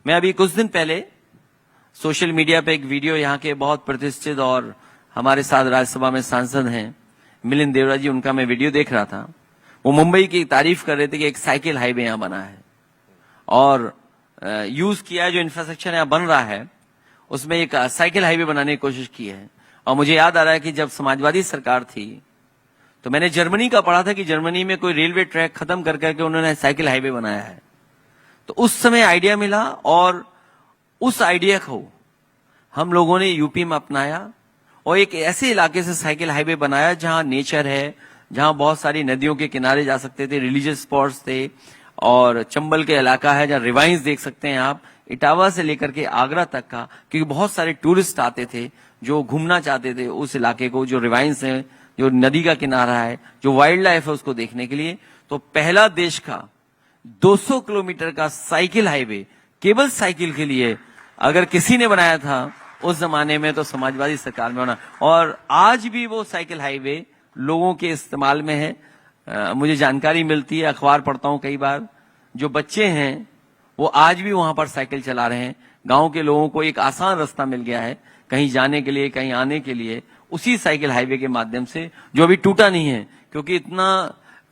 मैं अभी कुछ दिन पहले सोशल मीडिया पे एक वीडियो, यहाँ के बहुत प्रतिष्ठित और हमारे साथ राज्यसभा में सांसद हैं मिलिंद देवरा जी, उनका मैं वीडियो देख रहा था। वो मुंबई की तारीफ कर रहे थे कि एक साइकिल हाईवे यहां बना है और यूज किया है, जो इंफ्रास्ट्रक्चर यहां बन रहा है उसमें एक साइकिल हाईवे बनाने की कोशिश की है। और मुझे याद आ रहा है कि जब समाजवादी सरकार थी तो मैंने जर्मनी का पढ़ा था कि जर्मनी में कोई रेलवे ट्रैक खत्म कर करके उन्होंने साइकिल हाईवे बनाया है। तो उस समय आइडिया मिला और उस आइडिया को हम लोगों ने यूपी में अपनाया और एक ऐसे इलाके से साइकिल हाईवे बनाया जहां नेचर है, जहां बहुत सारी नदियों के किनारे जा सकते थे, रिलीजियस स्पॉट्स थे। और चंबल के इलाका है जहां रिवाइंस देख सकते हैं आप, इटावा से लेकर के आगरा तक का, क्योंकि बहुत सारे टूरिस्ट आते थे जो घूमना चाहते थे उस इलाके को, जो रिवाइंस है, जो नदी का किनारा है, जो वाइल्ड लाइफ है, उसको देखने के लिए। तो पहला देश का 200 किलोमीटर का साइकिल हाईवे केवल साइकिल के लिए अगर किसी ने बनाया था उस जमाने में तो समाजवादी सरकार में बना। और आज भी वो साइकिल हाईवे लोगों के इस्तेमाल में है। मुझे जानकारी मिलती है, अखबार पढ़ता हूं कई बार, जो बच्चे हैं वो आज भी वहां पर साइकिल चला रहे हैं। गांव के लोगों को एक आसान रास्ता मिल गया है कहीं जाने के लिए, कहीं आने के लिए, उसी साइकिल हाईवे के माध्यम से, जो अभी टूटा नहीं है क्योंकि इतना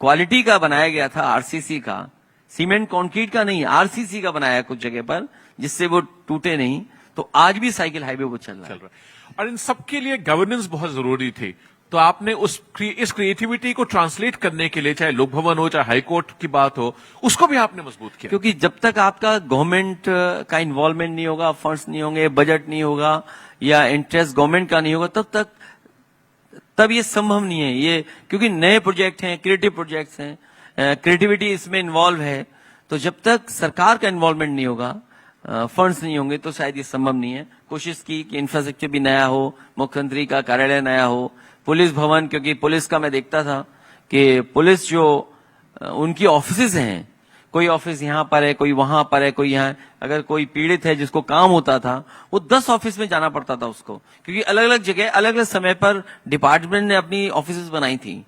क्वालिटी का बनाया गया था, आरसीसी का, सीमेंट कंक्रीट का नहीं, आरसीसी का बनाया कुछ जगह पर, जिससे वो टूटे नहीं। तो आज भी साइकिल हाईवे वो चल रहा है। और इन सब के लिए गवर्नेंस बहुत जरूरी थी। तो आपने इस क्रिएटिविटी को ट्रांसलेट करने के लिए, चाहे लोक भवन हो चाहे हाईकोर्ट की बात हो, उसको भी आपने मजबूत किया। क्योंकि जब तक आपका गवर्नमेंट का इन्वॉल्वमेंट नहीं होगा, फंड्स नहीं होंगे, बजट नहीं होगा या इंटरेस्ट गवर्नमेंट का नहीं होगा, तब ये संभव नहीं है। ये क्योंकि नए प्रोजेक्ट हैं, क्रिएटिव प्रोजेक्ट्स हैं, क्रिएटिविटी इसमें इन्वॉल्व है, तो जब तक सरकार का इन्वॉल्वमेंट नहीं होगा, फंड्स नहीं होंगे, तो शायद ये संभव नहीं है। कोशिश की कि इंफ्रास्ट्रक्चर भी नया हो, मुख्यमंत्री का कार्यालय नया हो, पुलिस भवन, क्योंकि पुलिस का मैं देखता था कि पुलिस जो उनकी ऑफिसेज हैं, कोई ऑफिस यहाँ पर है, कोई वहां पर है, कोई यहाँ, अगर कोई पीड़ित है जिसको काम होता था, वो 10 ऑफिस में जाना पड़ता था उसको, क्योंकि अलग अलग जगह अलग अलग समय पर डिपार्टमेंट ने अपनी ऑफिसेज बनाई थी।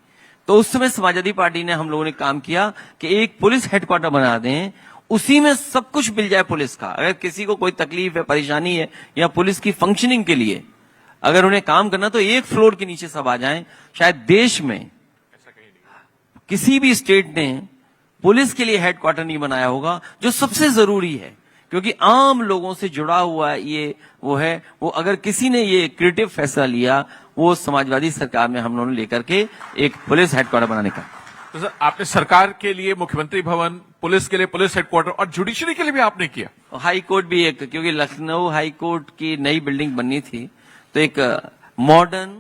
तो उस समय समाजवादी पार्टी ने, हम लोगों ने काम किया कि एक पुलिस हेडक्वार्टर बना दें, उसी में सब कुछ मिल जाए पुलिस का। अगर किसी को कोई तकलीफ है, परेशानी है, या पुलिस की फंक्शनिंग के लिए अगर उन्हें काम करना, तो एक फ्लोर के नीचे सब आ जाएं। शायद देश में किसी भी स्टेट ने पुलिस के लिए हेडक्वार्टर नहीं बनाया होगा, जो सबसे जरूरी है, क्योंकि आम लोगों से जुड़ा हुआ ये वो है। वो अगर किसी ने ये क्रिएटिव फैसला लिया, वो समाजवादी सरकार में हम लोगों ने लेकर के एक पुलिस हेडक्वार्टर बनाने का। तो सर, आपने सरकार के लिए मुख्यमंत्री भवन, पुलिस के लिए पुलिस हेडक्वार्टर और जुडिशरी के लिए भी आपने किया। हाई कोर्ट भी एक, क्योंकि लखनऊ हाई कोर्ट की नई बिल्डिंग बननी थी, तो एक मॉडर्न,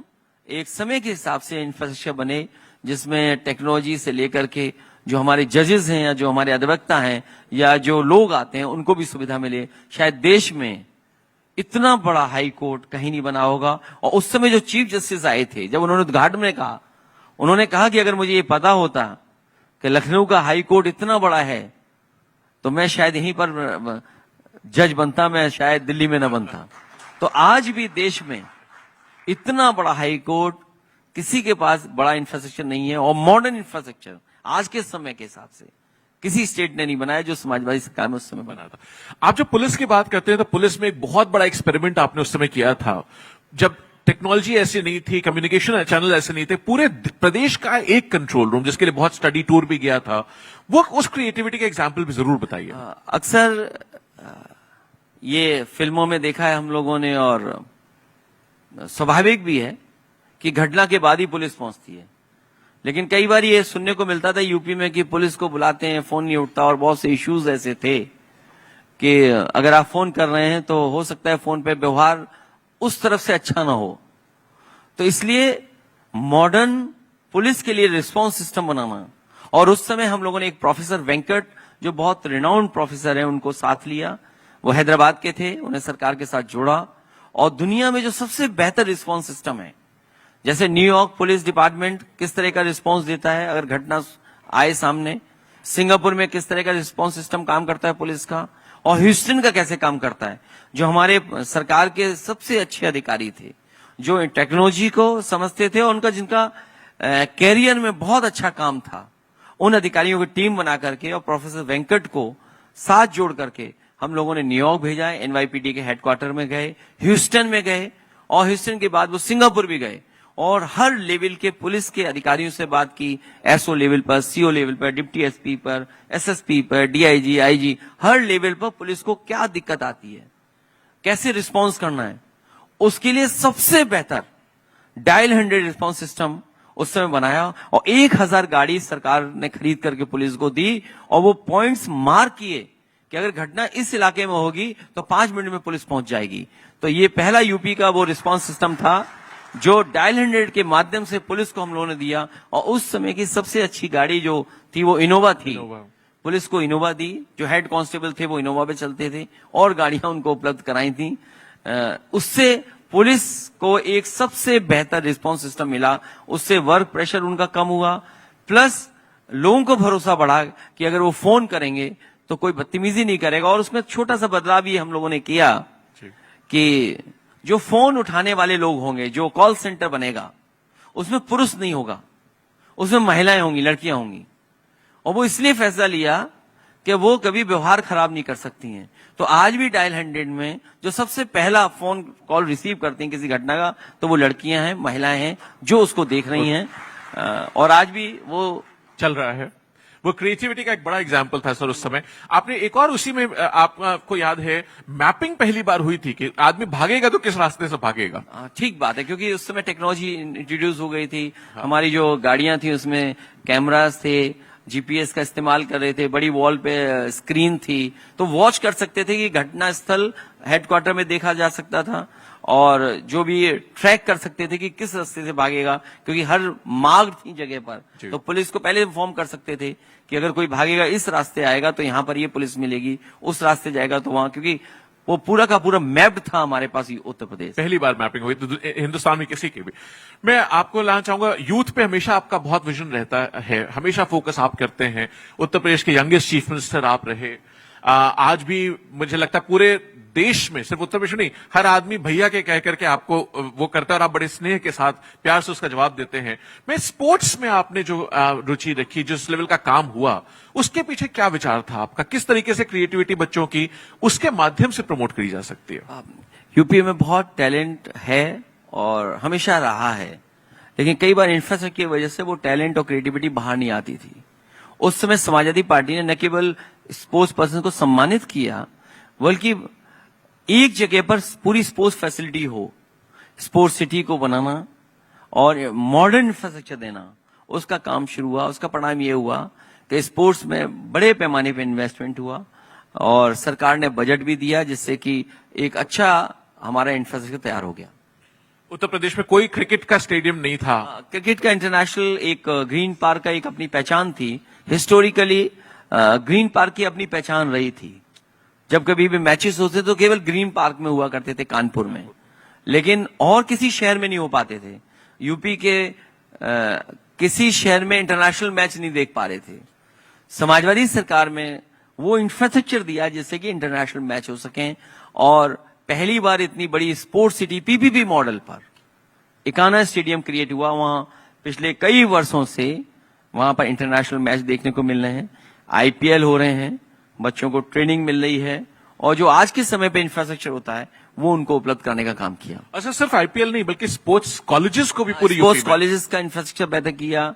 एक समय के हिसाब से इंफ्रास्ट्रक्चर बने, जिसमें टेक्नोलॉजी से लेकर के जो हमारे जजेस हैं या जो हमारे अधिवक्ता हैं या जो लोग आते हैं, उनको भी सुविधा मिले। शायद देश में इतना बड़ा हाई कोर्ट कहीं नहीं बना होगा। और उस समय जो चीफ जस्टिस आए थे, जब उन्होंने उद्घाटन में कहा, उन्होंने कहा कि अगर मुझे ये पता होता कि लखनऊ का हाई कोर्ट इतना बड़ा है, तो मैं शायद यहीं पर जज बनता, मैं शायद दिल्ली में न बनता। तो आज भी देश में इतना बड़ा हाई कोर्ट, किसी के पास बड़ा इंफ्रास्ट्रक्चर नहीं है, और मॉडर्न इंफ्रास्ट्रक्चर आज के समय के हिसाब से किसी स्टेट ने नहीं बनाया, जो समाजवादी सरकार में उस समय बना था। आप जब पुलिस की बात करते हैं, तो पुलिस में एक बहुत बड़ा एक्सपेरिमेंट आपने उस समय किया था, जब टेक्नोलॉजी ऐसी नहीं थी, कम्युनिकेशन चैनल ऐसे नहीं थे, पूरे प्रदेश का एक कंट्रोल रूम, जिसके लिए बहुत स्टडी टूर भी गया था, वो उस क्रिएटिविटी का एग्जाम्पल भी जरूर बताइए। अक्सर ये फिल्मों में देखा है हम लोगों ने, और स्वाभाविक भी है कि घटना के बाद ही पुलिस पहुंचती है। लेकिन कई बार ये सुनने को मिलता था यूपी में कि पुलिस को बुलाते हैं, फोन नहीं उठता, और बहुत से इश्यूज ऐसे थे कि अगर आप फोन कर रहे हैं तो हो सकता है फोन पे व्यवहार उस तरफ से अच्छा ना हो। तो इसलिए मॉडर्न पुलिस के लिए रिस्पांस सिस्टम बनाना, और उस समय हम लोगों ने एक प्रोफेसर वेंकट, जो बहुत रिनाउंड प्रोफेसर हैं, उनको साथ लिया। वो हैदराबाद के थे, उन्हें सरकार के साथ जोड़ा, और दुनिया में जो सबसे बेहतर रिस्पांस सिस्टम है, जैसे न्यूयॉर्क पुलिस डिपार्टमेंट किस तरह का रिस्पांस देता है अगर घटना आए सामने, सिंगापुर में किस तरह का रिस्पांस सिस्टम काम करता है पुलिस का, और ह्यूस्टन का कैसे काम करता है, जो हमारे सरकार के सबसे अच्छे अधिकारी थे, जो टेक्नोलॉजी को समझते थे, और उनका जिनका कैरियर में बहुत अच्छा काम था, उन अधिकारियों की टीम बना करके और प्रोफेसर वेंकट को साथ जोड़ करके हम लोगों ने न्यूयॉर्क भेजा, एनवाईपीटी के हेडक्वार्टर में गए, ह्यूस्टन में गए, और ह्यूस्टन के बाद वो सिंगापुर भी गए, और हर लेवल के पुलिस के अधिकारियों से बात की, एसओ लेवल पर, सीओ लेवल पर, डिप्टी एसपी पर, एसएसपी पर, डीआईजी, आईजी, हर लेवल पर पुलिस को क्या दिक्कत आती है, कैसे रिस्पांस करना है, उसके लिए सबसे बेहतर डायल 100 रिस्पांस सिस्टम उस समय बनाया, और 1000 गाड़ी सरकार ने खरीद करके पुलिस को दी, और वो पॉइंट्स मार्क किए कि अगर घटना इस इलाके में होगी तो 5 मिनट में पुलिस पहुंच जाएगी। तो ये पहला यूपी का वो रिस्पांस सिस्टम था जो डायल 100 के माध्यम से पुलिस को हम लोगों ने दिया, और उस समय की सबसे अच्छी गाड़ी जो थी वो इनोवा थी। पुलिस को इनोवा दी, जो हेड कांस्टेबल थे वो इनोवा पे चलते थे, और गाड़ियां उनको उपलब्ध कराई थी। उससे पुलिस को एक सबसे बेहतर रिस्पांस सिस्टम मिला, उससे वर्क प्रेशर उनका कम हुआ, प्लस लोगों को भरोसा बढ़ा कि अगर वो फोन करेंगे तो कोई बदतमीजी नहीं करेगा। और उसमें छोटा सा बदलाव ये हम लोगों ने किया कि जो फोन उठाने वाले लोग होंगे, जो कॉल सेंटर बनेगा, उसमें पुरुष नहीं होगा, उसमें महिलाएं होंगी, लड़कियां होंगी। और वो इसलिए फैसला लिया कि वो कभी व्यवहार खराब नहीं कर सकती हैं। तो आज भी डायल 100 में जो सबसे पहला फोन कॉल रिसीव करती हैं किसी घटना का, तो वो लड़कियां हैं, महिलाएं हैं, जो उसको देख रही हैं, और आज भी वो चल रहा है। वो क्रिएटिविटी का एक बड़ा एग्जाम्पल था सर उस समय। आपने एक और उसी में आपको याद है मैपिंग पहली बार हुई थी कि आदमी भागेगा तो किस रास्ते से भागेगा। ठीक बात है, क्योंकि उस समय टेक्नोलॉजी इंट्रोड्यूस हो गई थी। हमारी जो गाड़ियां थी उसमें कैमरास थे, जीपीएस का इस्तेमाल कर रहे थे, बड़ी वॉल पे स्क्रीन थी, तो वॉच कर सकते थे कि घटना स्थल हेडक्वार्टर में देखा जा सकता था और जो भी ट्रैक कर सकते थे कि किस रास्ते से भागेगा, क्योंकि हर मार्ग थी जगह पर। तो पुलिस को पहले इन्फॉर्म कर सकते थे कि अगर कोई भागेगा इस रास्ते आएगा तो यहाँ पर ये पुलिस मिलेगी, उस रास्ते जाएगा तो वहां, क्योंकि वो पूरा का पूरा मैप्ड था हमारे पास उत्तर प्रदेश। पहली बार मैपिंग हुई तो हिंदुस्तान में किसी के भी। मैं आपको लाना चाहूंगा, यूथ पे हमेशा आपका बहुत विजन रहता है, हमेशा फोकस आप करते हैं। उत्तर प्रदेश के यंगेस्ट चीफ मिनिस्टर आप रहे। आज भी मुझे लगता है पूरे देश में, सिर्फ उत्तर प्रदेश नहीं, हर आदमी भैया के कह करके आपको वो करता है और आप बड़े स्नेह के साथ प्यार से उसका जवाब देते हैं। मैं स्पोर्ट्स में आपने जो रुचि रखी, जिस लेवल का काम हुआ, उसके पीछे क्या विचार था आपका? किस तरीके से क्रिएटिविटी बच्चों की उसके माध्यम से प्रमोट करी जा सकती है? यूपी में बहुत टैलेंट है और हमेशा रहा है, लेकिन कई बार इंफ्रास्ट्रक्चर की वजह से वो टैलेंट और क्रिएटिविटी बाहर नहीं आती थी। उस समय समाजवादी पार्टी ने न केवल स्पोर्ट्स पर्सन को सम्मानित किया, बल्कि एक जगह पर पूरी स्पोर्ट्स फैसिलिटी हो, स्पोर्ट्स सिटी को बनाना और मॉडर्न इंफ्रास्ट्रक्चर देना, उसका काम शुरू हुआ। उसका परिणाम ये हुआ कि स्पोर्ट्स में बड़े पैमाने पर इन्वेस्टमेंट हुआ और सरकार ने बजट भी दिया, जिससे कि एक अच्छा हमारा इंफ्रास्ट्रक्चर तैयार हो गया। उत्तर प्रदेश में कोई क्रिकेट का स्टेडियम नहीं था। क्रिकेट का इंटरनेशनल एक ग्रीन पार्क का एक अपनी पहचान थी। हिस्टोरिकली ग्रीन पार्क की अपनी पहचान रही थी। जब कभी भी मैचेस होते तो केवल ग्रीन पार्क में हुआ करते थे, कानपुर में, लेकिन और किसी शहर में नहीं हो पाते थे। यूपी के किसी शहर में इंटरनेशनल मैच नहीं देख पा रहे थे। समाजवादी सरकार में वो इंफ्रास्ट्रक्चर दिया जिससे कि इंटरनेशनल मैच हो सकें और पहली बार इतनी बड़ी स्पोर्ट्स सिटी पीपीपी मॉडल पर इकाना स्टेडियम क्रिएट हुआ। वहां पिछले कई वर्षों से वहां पर इंटरनेशनल मैच देखने को मिल रहे हैं, आईपीएल हो रहे हैं, बच्चों को ट्रेनिंग मिल रही है और जो आज के समय पे इंफ्रास्ट्रक्चर होता है वो उनको उपलब्ध कराने का काम किया। अच्छा, सिर्फ आईपीएल नहीं बल्कि स्पोर्ट्स कॉलेजेस को भी पूरी स्पोर्ट्स कॉलेजेस का इंफ्रास्ट्रक्चर पैदा किया।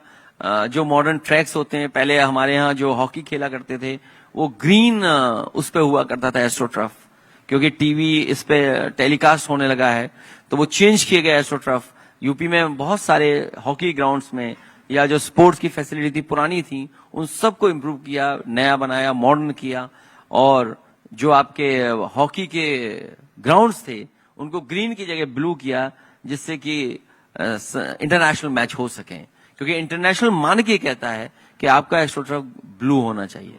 जो मॉडर्न ट्रैक्स होते हैं, पहले हमारे यहाँ जो हॉकी खेला करते थे वो ग्रीन उस पे हुआ करता था, एस्ट्रोटर्फ, क्योंकि टीवी इस पे टेलीकास्ट होने लगा है तो वो चेंज किए गए एस्ट्रोटर्फ। यूपी में बहुत सारे हॉकी ग्राउंड्स में या जो स्पोर्ट्स की फैसिलिटी थी पुरानी थी, उन सबको इम्प्रूव किया, नया बनाया, मॉडर्न किया और जो आपके हॉकी के ग्राउंड्स थे उनको ग्रीन की जगह ब्लू किया, जिससे कि इंटरनेशनल मैच हो सके, क्योंकि इंटरनेशनल मानक ये कहता है कि आपका एस्ट्रोटर्फ ब्लू होना चाहिए।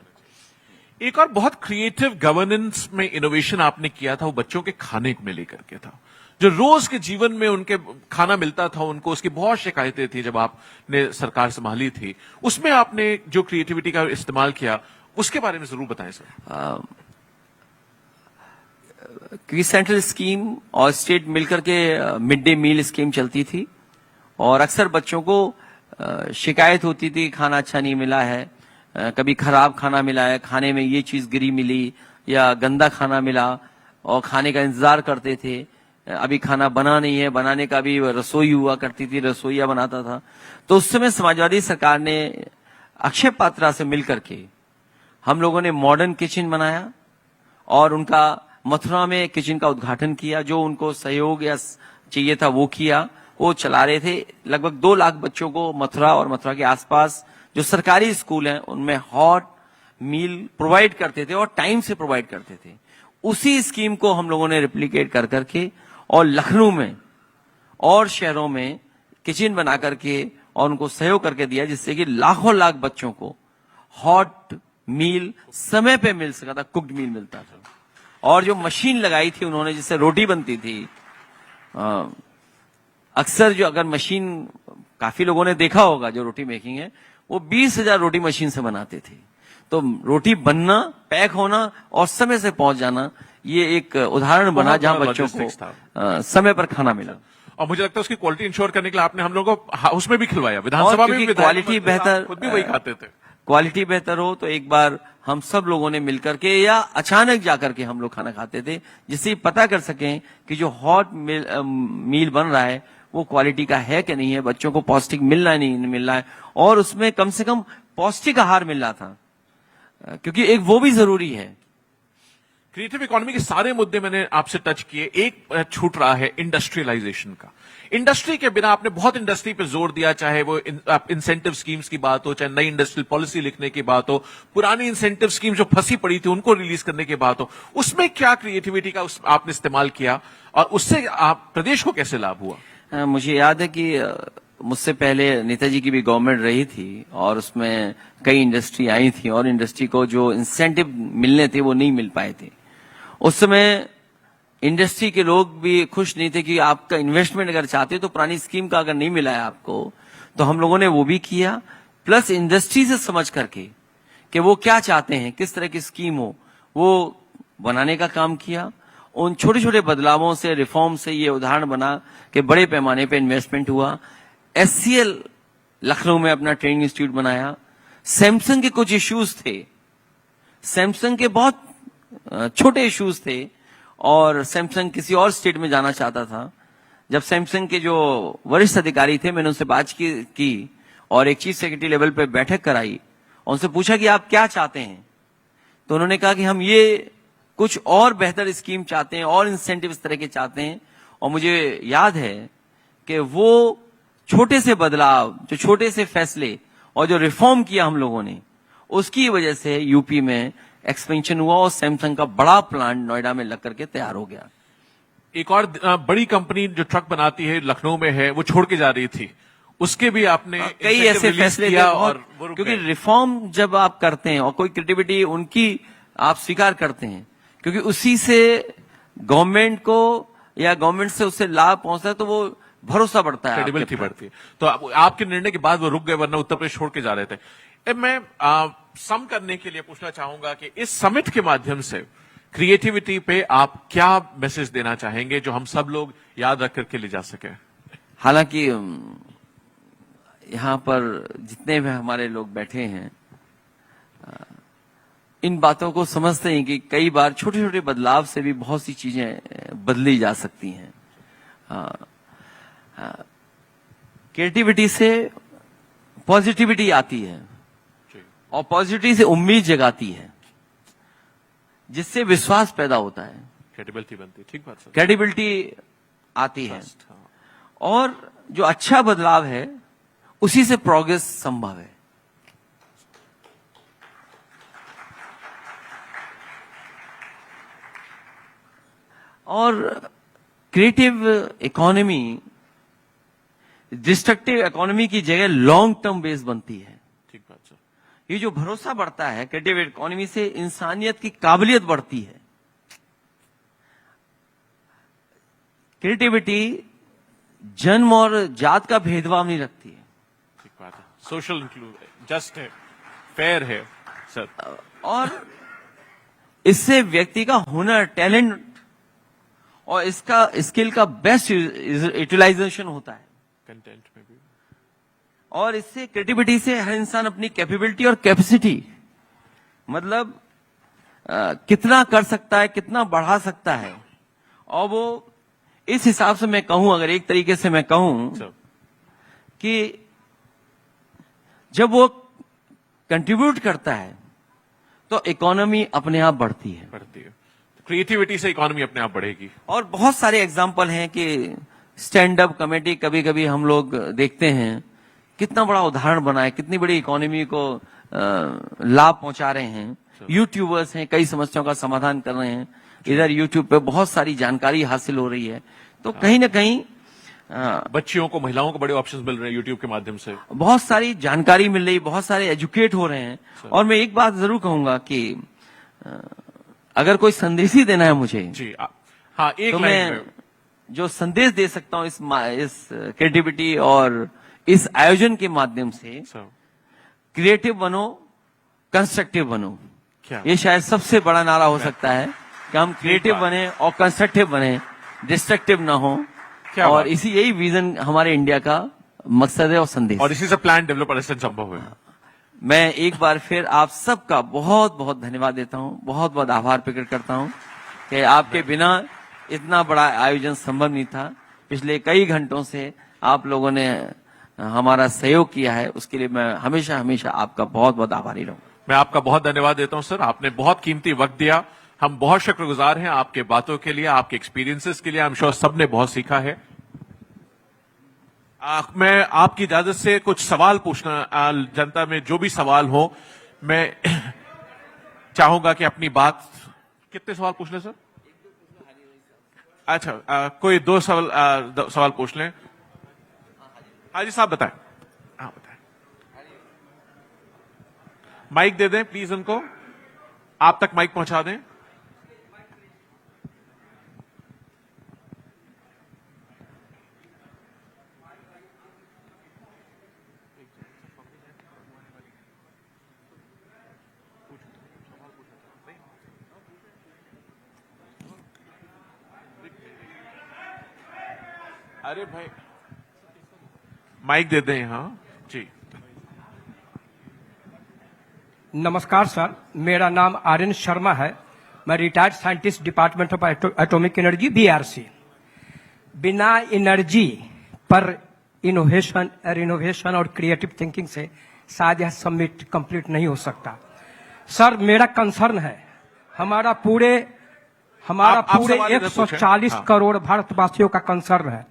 एक और बहुत क्रिएटिव गवर्नेंस में इनोवेशन आपने किया था, वो बच्चों के खाने में लेकर के था। जो रोज के जीवन में उनके खाना मिलता था उनको, उसकी बहुत शिकायतें थी जब आपने सरकार संभाली थी। उसमें आपने जो क्रिएटिविटी का इस्तेमाल किया उसके बारे में जरूर बताएं सर। क्योंकि सेंट्रल स्कीम और स्टेट मिलकर के मिड डे मील स्कीम चलती थी और अक्सर बच्चों को शिकायत होती थी खाना अच्छा नहीं मिला है, कभी खराब खाना मिला है, खाने में ये चीज गिरी मिली या गंदा खाना मिला और खाने का इंतजार करते थे। अभी खाना बना नहीं है, बनाने का भी रसोई हुआ करती थी, रसोईया बनाता था। तो उस समय समाजवादी सरकार ने अक्षय पात्रा से मिलकर के हम लोगों ने मॉडर्न किचन बनाया और उनका मथुरा में किचन का उद्घाटन किया। जो उनको सहयोग या चाहिए था वो किया, वो चला रहे थे। लगभग 2 लाख बच्चों को मथुरा और मथुरा के आसपास जो सरकारी स्कूल हैं उनमें हॉट मील प्रोवाइड करते थे और टाइम से प्रोवाइड करते थे। उसी स्कीम को हम लोगों ने रिप्लिकेट कर करके और लखनऊ में और शहरों में किचन बना करके और उनको सहयोग करके दिया, जिससे कि लाखों लाख बच्चों को हॉट मील समय पे मिल सका था, कुक्ड मील मिलता था। और जो मशीन लगाई थी उन्होंने जिससे रोटी बनती थी, अक्सर जो अगर मशीन काफी लोगों ने देखा होगा जो रोटी मेकिंग है, वो 20,000 रोटी मशीन से बनाते थे। तो रोटी बनना, पैक होना और समय से पहुंच जाना, ये एक उदाहरण बना जहां बच्चों को समय पर खाना मिला। और मुझे लगता है उसकी क्वालिटी इंश्योर करने के लिए आपने हम लोगों को उसमें भी खिलवाया, विधानसभा में भी। क्वालिटी बेहतर, खुद भी वही खाते थे। क्वालिटी बेहतर हो तो एक बार हम सब लोगों ने मिलकर के या अचानक जाकर के हम लोग खाना खाते थे, जिससे पता कर सकें कि जो हॉट मील बन रहा है वो क्वालिटी का है कि नहीं है, बच्चों को पौष्टिक मिल रहा है नहीं मिल रहा है, और उसमें कम से कम पौष्टिक आहार मिल रहा था, क्योंकि एक वो भी जरूरी है। क्रिएटिव इकोनॉमी के सारे मुद्दे मैंने आपसे टच किए, एक छूट रहा है इंडस्ट्रियलाइजेशन का। इंडस्ट्री के बिना आपने बहुत इंडस्ट्री पे जोर दिया, चाहे वो इंसेंटिव स्कीम्स की बात हो, चाहे नई इंडस्ट्रियल पॉलिसी लिखने की बात हो, पुरानी इंसेंटिव स्कीम जो फंसी पड़ी थी उनको रिलीज करने की बात हो, उसमें क्या क्रिएटिविटी का आपने इस्तेमाल किया और उससे आप प्रदेश को कैसे लाभ हुआ? मुझे याद है कि मुझसे पहले नेताजी की भी गवर्नमेंट रही थी और उसमें कई इंडस्ट्री आई थी और इंडस्ट्री को जो इंसेंटिव मिलने थे वो नहीं मिल पाए थे। उस समय इंडस्ट्री के लोग भी खुश नहीं थे कि आपका इन्वेस्टमेंट अगर चाहते तो पुरानी स्कीम का अगर नहीं मिला है आपको, तो हम लोगों ने वो भी किया, प्लस इंडस्ट्री से समझ करके कि वो क्या चाहते हैं, किस तरह की स्कीम हो, वो बनाने का काम किया। उन छोटे छोटे बदलावों से, रिफॉर्म से ये उदाहरण बना कि बड़े पैमाने पे इन्वेस्टमेंट हुआ। SCL लखनऊ में अपना ट्रेनिंग इंस्टीट्यूट बनाया। सैमसंग के कुछ इश्यूज थे, सैमसंग के बहुत छोटे इश्यूज थे और सैमसंग किसी और स्टेट में जाना चाहता था। जब सैमसंग के जो वरिष्ठ अधिकारी थे, मैंने उनसे बात की और एक चीफ सेक्रेटरी लेवल पे बैठक कराई और उनसे पूछा कि आप क्या चाहते हैं, तो उन्होंने कहा कि हम ये कुछ और बेहतर स्कीम चाहते हैं और इंसेंटिव इस तरह के चाहते हैं। और मुझे याद है कि वो छोटे से बदलाव, जो छोटे से फैसले और जो रिफॉर्म किया हम लोगों ने, उसकी वजह से यूपी में एक्सपेंशन हुआ और सैमसंग का बड़ा प्लांट नोएडा में लग करके तैयार हो गया। एक और बड़ी कंपनी जो ट्रक बनाती है लखनऊ में है, वो छोड़ के जा रही थी, उसके भी आपने कई ऐसे फैसले किया थे और क्योंकि रिफॉर्म जब आप करते हैं और कोई क्रिएटिविटी उनकी आप स्वीकार करते हैं, क्योंकि उसी से गवर्नमेंट को या गवर्नमेंट से उससे लाभ पहुंचता है, तो वो भरोसा बढ़ता है, क्रेडिबिलिटी बढ़ती है। तो आपके निर्णय के बाद वो रुक गए, वरना उत्तर प्रदेश छोड़ के जा रहे थे। अब मैं सम करने के लिए पूछना चाहूंगा कि इस समिट के माध्यम से क्रिएटिविटी पे आप क्या मैसेज देना चाहेंगे जो हम सब लोग याद रख करके ले जा सके? हालांकि यहाँ पर जितने भी हमारे लोग बैठे हैं इन बातों को समझते हैं कि कई बार छोटे छोटे बदलाव से भी बहुत सी चीजें बदली जा सकती हैं। क्रिएटिविटी से पॉजिटिविटी आती है और पॉजिटिविटी से उम्मीद जगाती है, जिससे विश्वास पैदा होता है, क्रेडिबिलिटी बनती है। ठीक बात सर, क्रेडिबिलिटी आती है और जो अच्छा बदलाव है उसी से प्रोग्रेस संभव है। और क्रिएटिव इकोनॉमी डिस्ट्रक्टिव इकोनॉमी की जगह लॉन्ग टर्म बेस बनती है। ठीक बात सर। ये जो भरोसा बढ़ता है क्रिएटिव इकोनॉमी से, इंसानियत की काबिलियत बढ़ती है। क्रिएटिविटी जन्म और जात का भेदभाव नहीं रखती है। ठीक बात है, सोशल इंक्लूड जस्ट है, फेयर है सर। और इससे व्यक्ति का हुनर, टैलेंट और इसका स्किल का बेस्ट यूटिलाइजेशन होता है कंटेंट में भी। और इससे क्रिएटिविटी से हर इंसान अपनी कैपेबिलिटी और कैपेसिटी, मतलब कितना कर सकता है, कितना बढ़ा सकता है, और वो इस हिसाब से मैं कहूं, अगर एक तरीके से मैं कहूं कि जब वो कंट्रीब्यूट करता है तो इकोनॉमी अपने आप बढ़ती है। क्रिएटिविटी से इकोनॉमी अपने आप बढ़ेगी। और बहुत सारे एग्जाम्पल हैं कि स्टैंड अप कमेटी कभी कभी हम लोग देखते हैं कितना बड़ा उदाहरण बना है, कितनी बड़ी इकोनॉमी को लाभ पहुंचा रहे हैं। यूट्यूबर्स हैं, कई समस्याओं का समाधान कर रहे हैं। इधर यूट्यूब पे बहुत सारी जानकारी हासिल हो रही है, तो कहीं ना कहीं बच्चियों को, महिलाओं को बड़े ऑप्शंस मिल रहे हैं यूट्यूब के माध्यम से, बहुत सारी जानकारी मिल रही, बहुत सारे एजुकेट हो रहे हैं। और मैं एक बात जरूर कहूंगा कि अगर कोई संदेश ही देना है मुझे जी, हाँ, एक तो लाइन मैं जो संदेश दे सकता हूं इस क्रिएटिविटी और इस आयोजन के माध्यम से, क्रिएटिव बनो, कंस्ट्रक्टिव बनो। क्या? ये शायद सबसे बड़ा नारा हो सकता है कि हम क्रिएटिव बने और कंस्ट्रक्टिव बने, डिस्ट्रक्टिव ना हो। और इसी यही विजन हमारे इंडिया का मकसद है और संदेश, और इसी से प्लान डेवलप ऐसे संभव है। मैं एक बार फिर आप सबका बहुत बहुत धन्यवाद देता हूं, बहुत बहुत आभार प्रकट करता हूं कि आपके बिना इतना बड़ा आयोजन संभव नहीं था। पिछले कई घंटों से आप लोगों ने हमारा सहयोग किया है, उसके लिए मैं हमेशा हमेशा आपका बहुत बहुत आभारी रहूं। मैं आपका बहुत धन्यवाद देता हूं सर, आपने बहुत कीमती वक्त दिया। हम बहुत शुक्रगुजार हैं आपके बातों के लिए, आपके एक्सपीरियंसेस के लिए। आई एम श्योर सबने बहुत सीखा है। मैं आपकी इजाजत से कुछ सवाल पूछना, जनता में जो भी सवाल हो, मैं चाहूंगा कि अपनी बात, कितने सवाल पूछ लें सर? अच्छा, कोई दो सवाल पूछ लें। हाजी साहब बताएं। हाँ बताएं। माइक दे दें प्लीज उनको, आप तक माइक पहुंचा दें। अरे भाई माइक दे दें। हाँ जी। नमस्कार सर, मेरा नाम आर्यन शर्मा है। मैं retired scientist department of atomic energy BRC. बिना एनर्जी पर इनोवेशन और क्रिएटिव थिंकिंग से शायद यह समिट कंप्लीट नहीं हो सकता। सर मेरा कंसर्न है, हमारा पूरे आप सवाल इधर 140 हाँ। करोड़ भारतवासियों का कंसर्न है।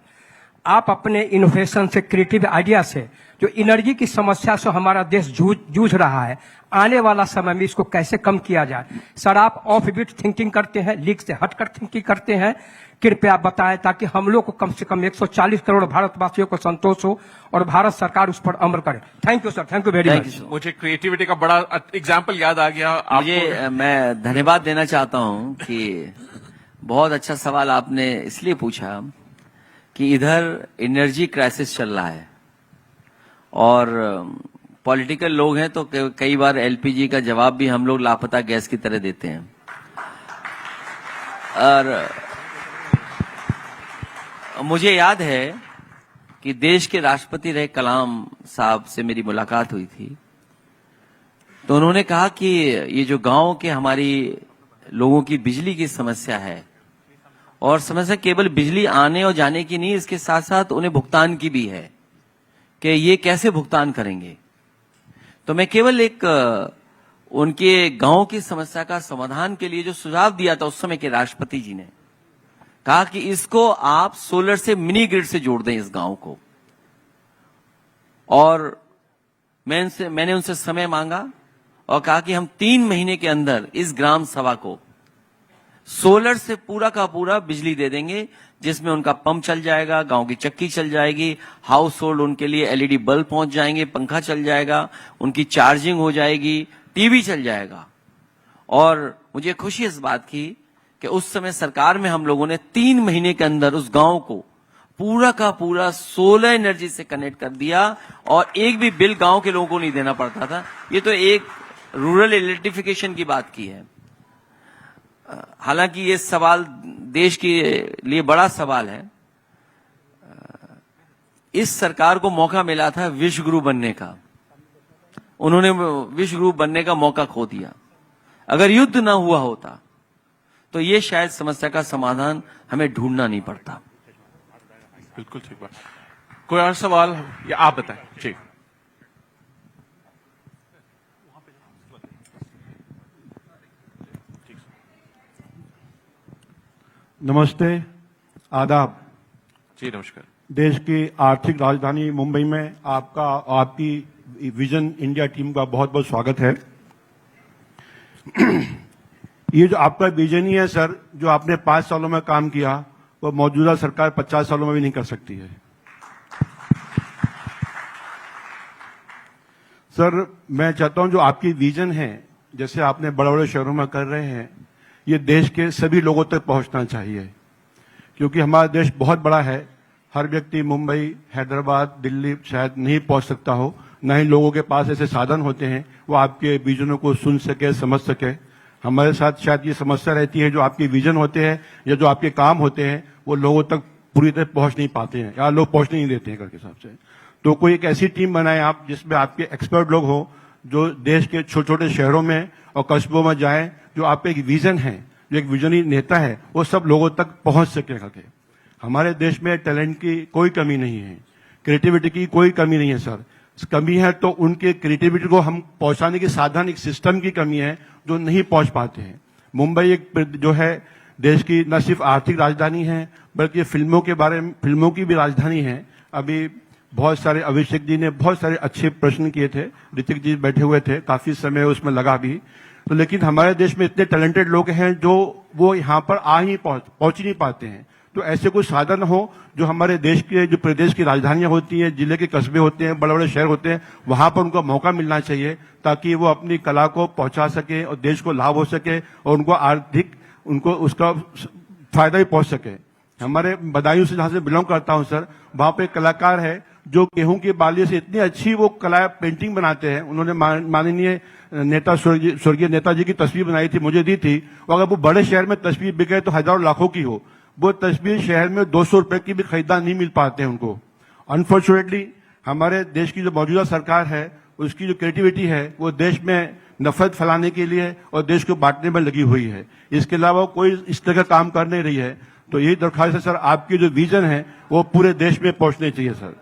आप अपने इनोवेशन से, क्रिएटिव आइडिया से, जो एनर्जी की समस्या से हमारा देश जूझ रहा है, आने वाला समय में इसको कैसे कम किया जाए। सर आप ऑफ बीट थिंकिंग करते हैं, लीक से हटकर थिंकिंग करते हैं, कृपया बताएं ताकि हम लोग को कम से कम 140 करोड़ भारतवासियों को संतोष हो और भारत सरकार उस पर अमल करे। Thank you sir, thank you very much. मुझे क्रिएटिविटी का बड़ा एग्जाम्पल याद आ गया मुझे मैं धन्यवाद देना चाहता हूं कि बहुत अच्छा सवाल आपने इसलिए पूछा कि इधर एनर्जी क्राइसिस चल रहा है और पॉलिटिकल लोग हैं तो कई बार एलपीजी का जवाब भी हम लोग लापता गैस की तरह देते हैं। और मुझे याद है कि देश के राष्ट्रपति रहे कलाम साहब से मेरी मुलाकात हुई थी, तो उन्होंने कहा कि ये जो गांव के हमारी लोगों की बिजली की समस्या है, और समस्या केवल बिजली आने और जाने की नहीं, इसके साथ साथ उन्हें भुगतान की भी है कि ये कैसे भुगतान करेंगे। तो मैं केवल एक उनके गांव की समस्या का समाधान के लिए जो सुझाव दिया था उस समय के राष्ट्रपति जी ने कहा कि इसको आप सोलर से मिनी ग्रिड से जोड़ दें इस गांव को। और मैंने उनसे समय मांगा और कहा कि हम 3 महीने के अंदर इस ग्राम सभा को सोलर से पूरा का पूरा बिजली दे देंगे, जिसमें उनका पंप चल जाएगा, गांव की चक्की चल जाएगी, हाउस होल्ड उनके लिए एलईडी बल्ब पहुंच जाएंगे, पंखा चल जाएगा, उनकी चार्जिंग हो जाएगी, टीवी चल जाएगा। और मुझे खुशी इस बात की कि उस समय सरकार में हम लोगों ने 3 महीने के अंदर उस गांव को पूरा का पूरा सोलर एनर्जी से कनेक्ट कर दिया और एक भी बिल गांव के लोगों को नहीं देना पड़ता था। ये तो एक रूरल इलेक्ट्रिफिकेशन की बात की है। हालांकि ये सवाल देश के लिए बड़ा सवाल है। इस सरकार को मौका मिला था विश्व गुरु बनने का, उन्होंने विश्व गुरु बनने का मौका खो दिया। अगर युद्ध ना हुआ होता तो ये शायद समस्या का समाधान हमें ढूंढना नहीं पड़ता। बिल्कुल ठीक बात। कोई और सवाल या आप बताएं? जी नमस्ते, आदाब। जी नमस्कार। देश की आर्थिक राजधानी मुंबई में आपकी विजन इंडिया टीम का बहुत बहुत स्वागत है। ये जो आपका विजन ही है सर, जो आपने 5 सालों में काम किया वो मौजूदा सरकार 50 सालों में भी नहीं कर सकती है। सर मैं चाहता हूं जो आपकी विजन है, जैसे आपने बड़े बड़े शहरों में कर रहे हैं, ये देश के सभी लोगों तक पहुंचना चाहिए, क्योंकि हमारा देश बहुत बड़ा है। हर व्यक्ति मुंबई, हैदराबाद, दिल्ली शायद नहीं पहुंच सकता हो, न ही लोगों के पास ऐसे साधन होते हैं वो आपके विजनों को सुन सके, समझ सके। हमारे साथ शायद ये समस्या रहती है, जो आपके विजन होते हैं या जो आपके काम होते हैं वो लोगों तक पूरी तरह पहुंच नहीं पाते हैं या लोग पहुंचने नहीं देते हैं करके हिसाब से। तो कोई एक ऐसी टीम बनाए आप जिसमें आपके एक्सपर्ट लोग हो, जो देश के छोटे छोटे शहरों में और कस्बों में जाएं, जो आपका एक विजन है, जो एक विजनरी नेता है, वो सब लोगों तक पहुंच सके करके। हमारे देश में टैलेंट की कोई कमी नहीं है, क्रिएटिविटी की कोई कमी नहीं है सर। कमी है तो उनके क्रिएटिविटी को हम पहुंचाने के साधन, एक सिस्टम की कमी है जो नहीं पहुंच पाते हैं। मुंबई एक जो है देश की न सिर्फ आर्थिक राजधानी है बल्कि फिल्मों की भी राजधानी है। अभी बहुत सारे अभिषेक जी ने बहुत सारे अच्छे प्रश्न किए थे, ऋतिक जी बैठे हुए थे, काफी समय उसमें लगा भी। तो लेकिन हमारे देश में इतने टैलेंटेड लोग हैं जो वो यहाँ पर पहुंच ही नहीं पाते हैं। तो ऐसे कोई साधन हो जो हमारे देश के, जो प्रदेश की राजधानियां होती हैं, जिले के कस्बे होते हैं, बड़े बड़े शहर होते हैं, वहां पर उनको मौका मिलना चाहिए ताकि वो अपनी कला को पहुंचा सके और देश को लाभ हो सके और उनको आर्थिक, उनको उसका फायदा भी पहुंच सके। हमारे बदायूं से, जहां से बिलोंग करता हूं सर, वहां पे एक कलाकार है जो गेहूं की बाली से इतनी अच्छी वो कला पेंटिंग बनाते हैं। उन्होंने माननीय नेता स्वर्गीय नेताजी की तस्वीर बनाई थी, मुझे दी थी। और अगर वो बड़े शहर में तस्वीर बिके तो हजारों लाखों की हो, वो तस्वीर शहर में 200 रुपए की भी खरीदा नहीं मिल पाते हैं उनको। अनफॉर्चुनेटली हमारे देश की जो मौजूदा सरकार है उसकी जो क्रिएटिविटी है वो देश में नफरत फैलाने के लिए और देश को बांटने में लगी हुई है। इसके अलावा कोई इस तरह का काम कर नहीं रही है। तो यही दरख्वास्त है सर, आपकी जो विजन है वो पूरे देश में पहुंचने चाहिए सर।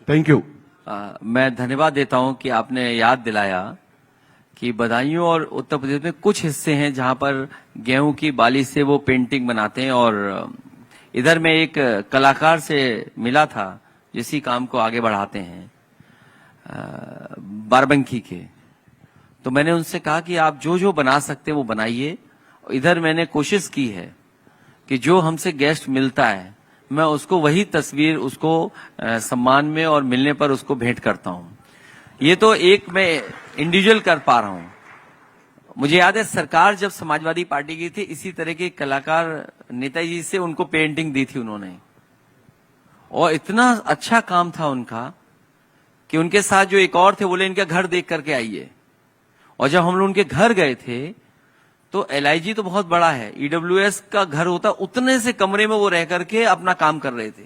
Thank you. मैं धन्यवाद देता हूं कि आपने याद दिलाया कि बदायूं और उत्तर प्रदेश में कुछ हिस्से हैं जहां पर गेहूं की बाली से वो पेंटिंग बनाते हैं। और इधर मैं एक कलाकार से मिला था जिसी काम को आगे बढ़ाते हैं, बाराबंकी के। तो मैंने उनसे कहा कि आप जो जो बना सकते हैं वो बनाइए। इधर मैंने कोशिश की है कि जो हमसे गेस्ट मिलता है मैं उसको वही तस्वीर उसको सम्मान में और मिलने पर उसको भेंट करता हूं। ये तो एक मैं इंडिविजुअल कर पा रहा हूं। मुझे याद है सरकार जब समाजवादी पार्टी की थी, इसी तरह के कलाकार नेताजी से उनको पेंटिंग दी थी उन्होंने, और इतना अच्छा काम था उनका कि उनके साथ जो एक और थे बोले इनका घर देख करके आइए। और जब हम लोग उनके घर गए थे तो LIG तो बहुत बड़ा है, EWS का घर होता, उतने से कमरे में वो रह करके अपना काम कर रहे थे।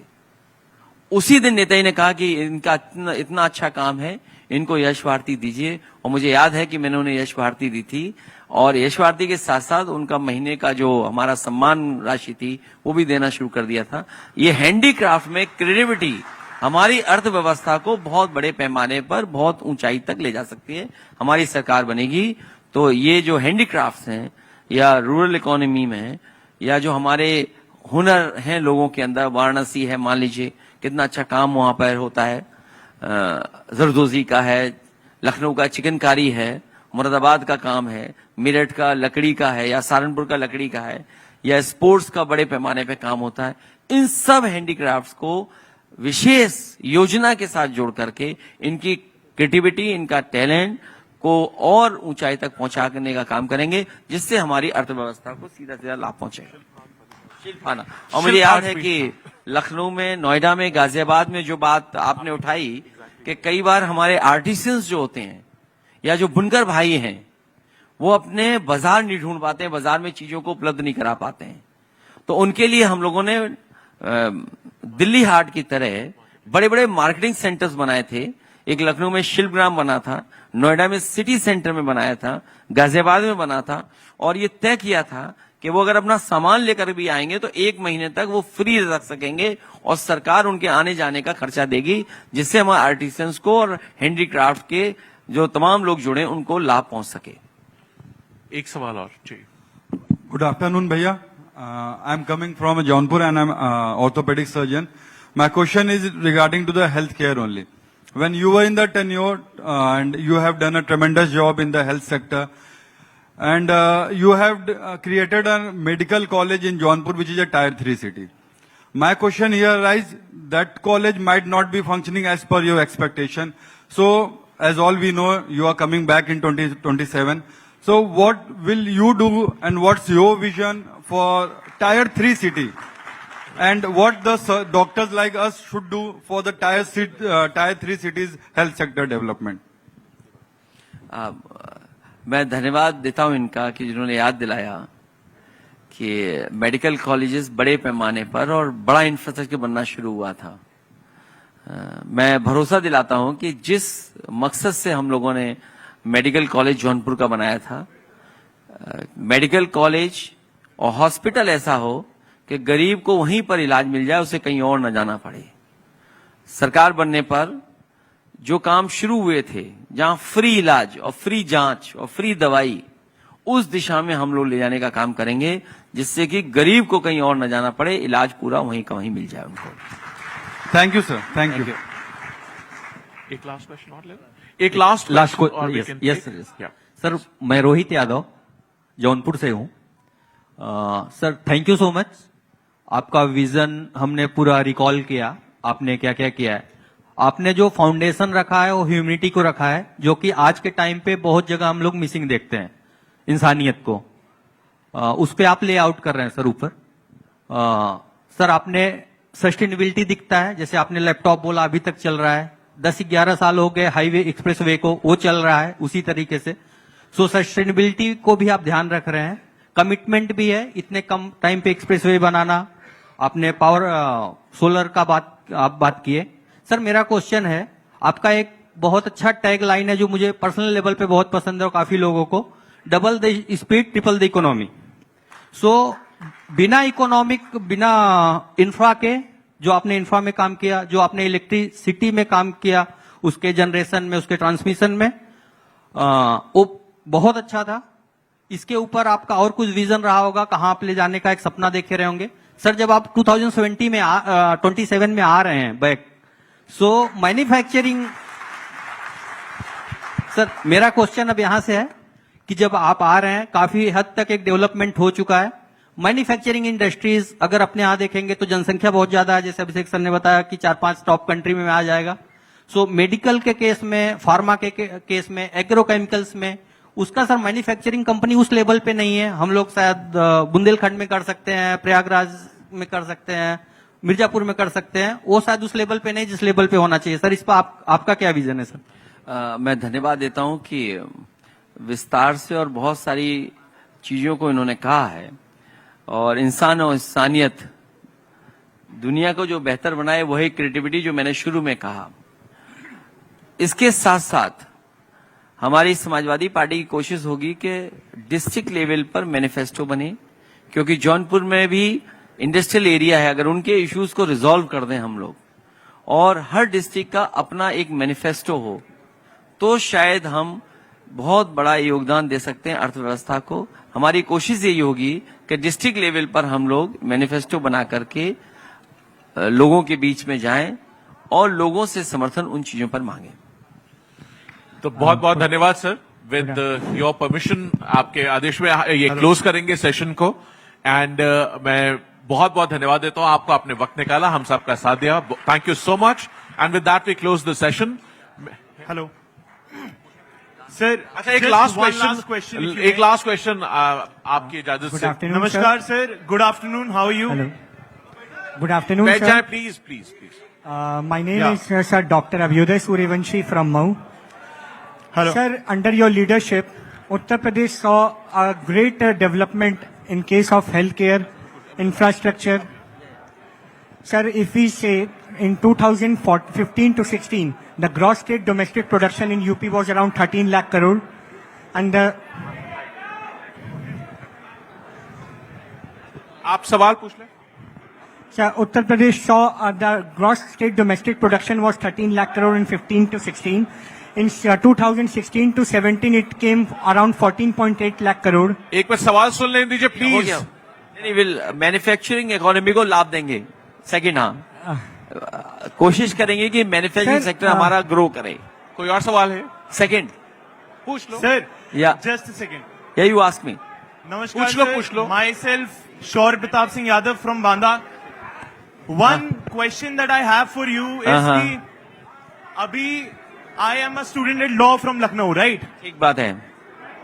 उसी दिन नेताजी ने कहा कि इनका इतना अच्छा काम है, इनको यश भारती दीजिए। और मुझे याद है कि मैंने उन्हें यश भारती दी थी, और यश भारती के साथ साथ उनका महीने का जो हमारा सम्मान राशि थी वो भी देना शुरू कर दिया था। ये हैंडीक्राफ्ट में क्रिएटिविटी हमारी अर्थव्यवस्था को बहुत बड़े पैमाने पर बहुत ऊंचाई तक ले जा सकती है। हमारी सरकार बनेगी तो ये जो हैंडीक्राफ्ट्स हैं या रूरल इकोनॉमी में या जो हमारे हुनर हैं लोगों के अंदर, वाराणसी है, मान लीजिए कितना अच्छा काम वहां पर होता है, जरदोजी का है, लखनऊ का चिकनकारी है, मुरादाबाद का काम है, मेरठ का लकड़ी का है या सहारनपुर का लकड़ी का है, या स्पोर्ट्स का बड़े पैमाने पे काम होता है। इन सब हैंडीक्राफ्ट्स को विशेष योजना के साथ जोड़ करके इनकी क्रिएटिविटी, इनका टैलेंट को और ऊंचाई तक पहुंचाने का काम करेंगे, जिससे हमारी अर्थव्यवस्था को सीधा सीधा लाभ पहुंचेगा। शिल्पाना। और मुझे याद है कि लखनऊ में, नोएडा में, गाजियाबाद में जो बात आपने उठाई कि कई बार हमारे आर्टिसंस जो होते हैं या जो बुनकर भाई हैं वो अपने बाजार नहीं ढूंढ पाते हैं, बाजार में चीजों को उपलब्ध नहीं करा पाते हैं। तो उनके लिए हम लोगों ने दिल्ली हाट की तरह बड़े बड़े मार्केटिंग सेंटर्स बनाए थे। एक लखनऊ में शिल्पग्राम बना था, नोएडा में सिटी सेंटर में बनाया था, गाजियाबाद में बना था। और ये तय किया था कि वो अगर अपना सामान लेकर भी आएंगे तो 1 महीने तक वो फ्री रख सकेंगे और सरकार उनके आने जाने का खर्चा देगी, जिससे हमारे आर्टिसंस को और हैंडीक्राफ्ट के जो तमाम लोग जुड़े उनको लाभ पहुंच सके। एक सवाल और जी। Good afternoon, Bhaiya. I'm coming from Jaunpur and I'm orthopedic surgeon. My question is regarding to the healthcare only. When you were in the tenure and you have done a tremendous job in the health sector, and you have created a medical college in Jaunpur, which is a tier 3 city. My question here arises that college might not be functioning as per your expectation. So, as all we know, you are coming back in 2027. So, what will you do and what's your vision for tier 3 city? And what the doctors like us should do for the tier 3 cities health sector development? मैं धन्यवाद देता हूं इनका कि जिन्होंने याद दिलाया कि मेडिकल कॉलेजेस बड़े पैमाने पर और बड़ा इंफ्रास्ट्रक्चर बनना शुरू हुआ था। मैं भरोसा दिलाता हूं कि जिस मकसद से हम लोगों ने मेडिकल कॉलेज जौनपुर का बनाया था, मेडिकल कॉलेज और हॉस्पिटल ऐसा हो कि गरीब को वहीं पर इलाज मिल जाए, उसे कहीं और न जाना पड़े। सरकार बनने पर जो काम शुरू हुए थे, जहां फ्री इलाज और फ्री जांच और फ्री दवाई, उस दिशा में हम लोग ले जाने का काम करेंगे, जिससे कि गरीब को कहीं और न जाना पड़े, इलाज पूरा वहीं का वहीं मिल जाए उनको। Thank you, sir. Thank you. एक लास्ट क्वेश्चन और ले लो। एक लास्ट यस सर, मैं रोहित यादव जौनपुर से हूं। Sir, thank you so much. आपका विजन हमने पूरा रिकॉल किया, आपने क्या क्या किया है। आपने जो फाउंडेशन रखा है वो ह्यूमैनिटी को रखा है, जो कि आज के टाइम पे बहुत जगह हम लोग मिसिंग देखते हैं, इंसानियत को। उस पे आप ले आउट कर रहे हैं सर ऊपर। सर, आपने सस्टेनेबिलिटी दिखता है, जैसे आपने लैपटॉप बोला अभी तक चल रहा है, 10-11 साल हो गए हाईवे एक्सप्रेसवे को, वो चल रहा है उसी तरीके से। सो सस्टेनेबिलिटी को भी आप ध्यान रख रहे हैं, कमिटमेंट भी है इतने कम टाइम पे एक्सप्रेसवे बनाना। आपने पावर सोलर का आप बात किए। सर, मेरा क्वेश्चन है, आपका एक बहुत अच्छा टैग लाइन है जो मुझे पर्सनल लेवल पे बहुत पसंद है और काफी लोगों को, double the speed triple the economy. So बिना इंफ्रा के, जो आपने इंफ्रा में काम किया, जो आपने इलेक्ट्रिसिटी में काम किया, उसके जनरेशन में, उसके ट्रांसमिशन में, वो बहुत अच्छा था। इसके ऊपर आपका और कुछ विजन रहा होगा, कहां आप ले जाने का एक सपना देखे रहे होंगे। सर, जब आप 2027 में आ रहे हैं बैक, सो मैन्युफैक्चरिंग, सर मेरा क्वेश्चन अब यहां से है कि जब आप आ रहे हैं, काफी हद तक एक डेवलपमेंट हो चुका है, मैन्युफैक्चरिंग इंडस्ट्रीज अगर अपने यहां देखेंगे तो जनसंख्या बहुत ज्यादा है, जैसे अभिषेक सर ने बताया कि 4-5 टॉप कंट्री में आ जाएगा। सो मेडिकल के केस में, फार्मा के केस में, एग्रोकेमिकल्स में, उसका सर मैन्युफैक्चरिंग कंपनी उस लेवल पे नहीं है। हम लोग शायद बुंदेलखंड में कर सकते हैं, प्रयागराज में कर सकते हैं, मिर्जापुर में कर सकते हैं, वो शायद उस लेवल पे नहीं जिस लेवल पे होना चाहिए। सर, इस पर आपका क्या विजन है सर? मैं धन्यवाद देता हूं कि विस्तार से और बहुत सारी चीजों को इन्होंने कहा है, और इंसान और इंसानियत, दुनिया को जो बेहतर बनाए वही क्रिएटिविटी, जो मैंने शुरू में कहा। इसके साथ साथ हमारी समाजवादी पार्टी की कोशिश होगी कि डिस्ट्रिक्ट लेवल पर मैनिफेस्टो बने, क्योंकि जौनपुर में भी इंडस्ट्रियल एरिया है। अगर उनके इश्यूज को रिजॉल्व कर दें हम लोग, और हर डिस्ट्रिक्ट का अपना एक मैनिफेस्टो हो, तो शायद हम बहुत बड़ा योगदान दे सकते हैं अर्थव्यवस्था को। हमारी कोशिश यही होगी कि डिस्ट्रिक्ट लेवल पर हम लोग मैनिफेस्टो बना करके लोगों के बीच में जाएं और लोगों से समर्थन उन चीजों पर मांगे। तो बहुत बहुत धन्यवाद सर। विद योर परमिशन, आपके आदेश में ये क्लोज करेंगे सेशन को। एंड मैं बहुत बहुत धन्यवाद देता हूं आपको, आपने वक्त निकाला, हम सबका साथ दिया। Thank you so much. And with that we close the session. Hello sir, अच्छा, एक लास्ट क्वेश्चन आपकी इजाजत से। नमस्कार sir, good afternoon, how are you? Good afternoon, बैठ sir. जाए please please please. My name is Sir Dr. Abhyuday Suryavanshi from Mau. Hello. Sir, under your leadership, Uttar Pradesh saw a great development in case of healthcare infrastructure. Sir, if we say in 2015 to 16, the gross state domestic production in UP was around 13 lakh crore, and आप सवाल पूछ लें। Sir, Uttar Pradesh saw the gross state domestic production was 13 lakh crore in 15 to 16. In 2016 to 17, it came around 14.8 lakh crore. एक minute सवाल सुन लेने दीजिए हो please. गया। नहीं, विल मैन्युफैक्चरिंग इकोनॉमी को लाभ देंगे। सेकंड, हाँ, कोशिश करेंगे कि मैन्युफैक्चरिंग Sir, सेक्टर हमारा ग्रो करे। कोई और सवाल है? सेकंड, पूछ लो। सर, या जस्ट सेकंड। या यू आस्क मी। नमस्कार पूछ लो। Myself Shaurya Pratap Singh Yadav from Banda. One question that I have for you is कि अभी I am a student at law from Lucknow, right? एक बात है,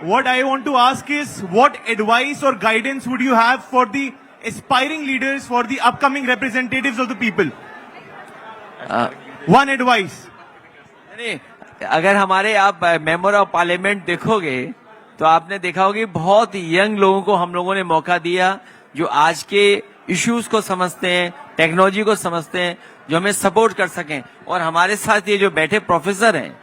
What I want to ask is, what advice or guidance would you have for the aspiring leaders, for the upcoming representatives of the people? One advice. नहीं, अगर हमारे आप member of parliament देखोगे तो आपने देखा होगा कि बहुत यंग लोगों को हम लोगों ने मौका दिया, जो आज के इश्यूज को समझते हैं, टेक्नोलॉजी को समझते हैं, जो हमें सपोर्ट कर सकें। और हमारे साथ ये जो बैठे प्रोफेसर हैं,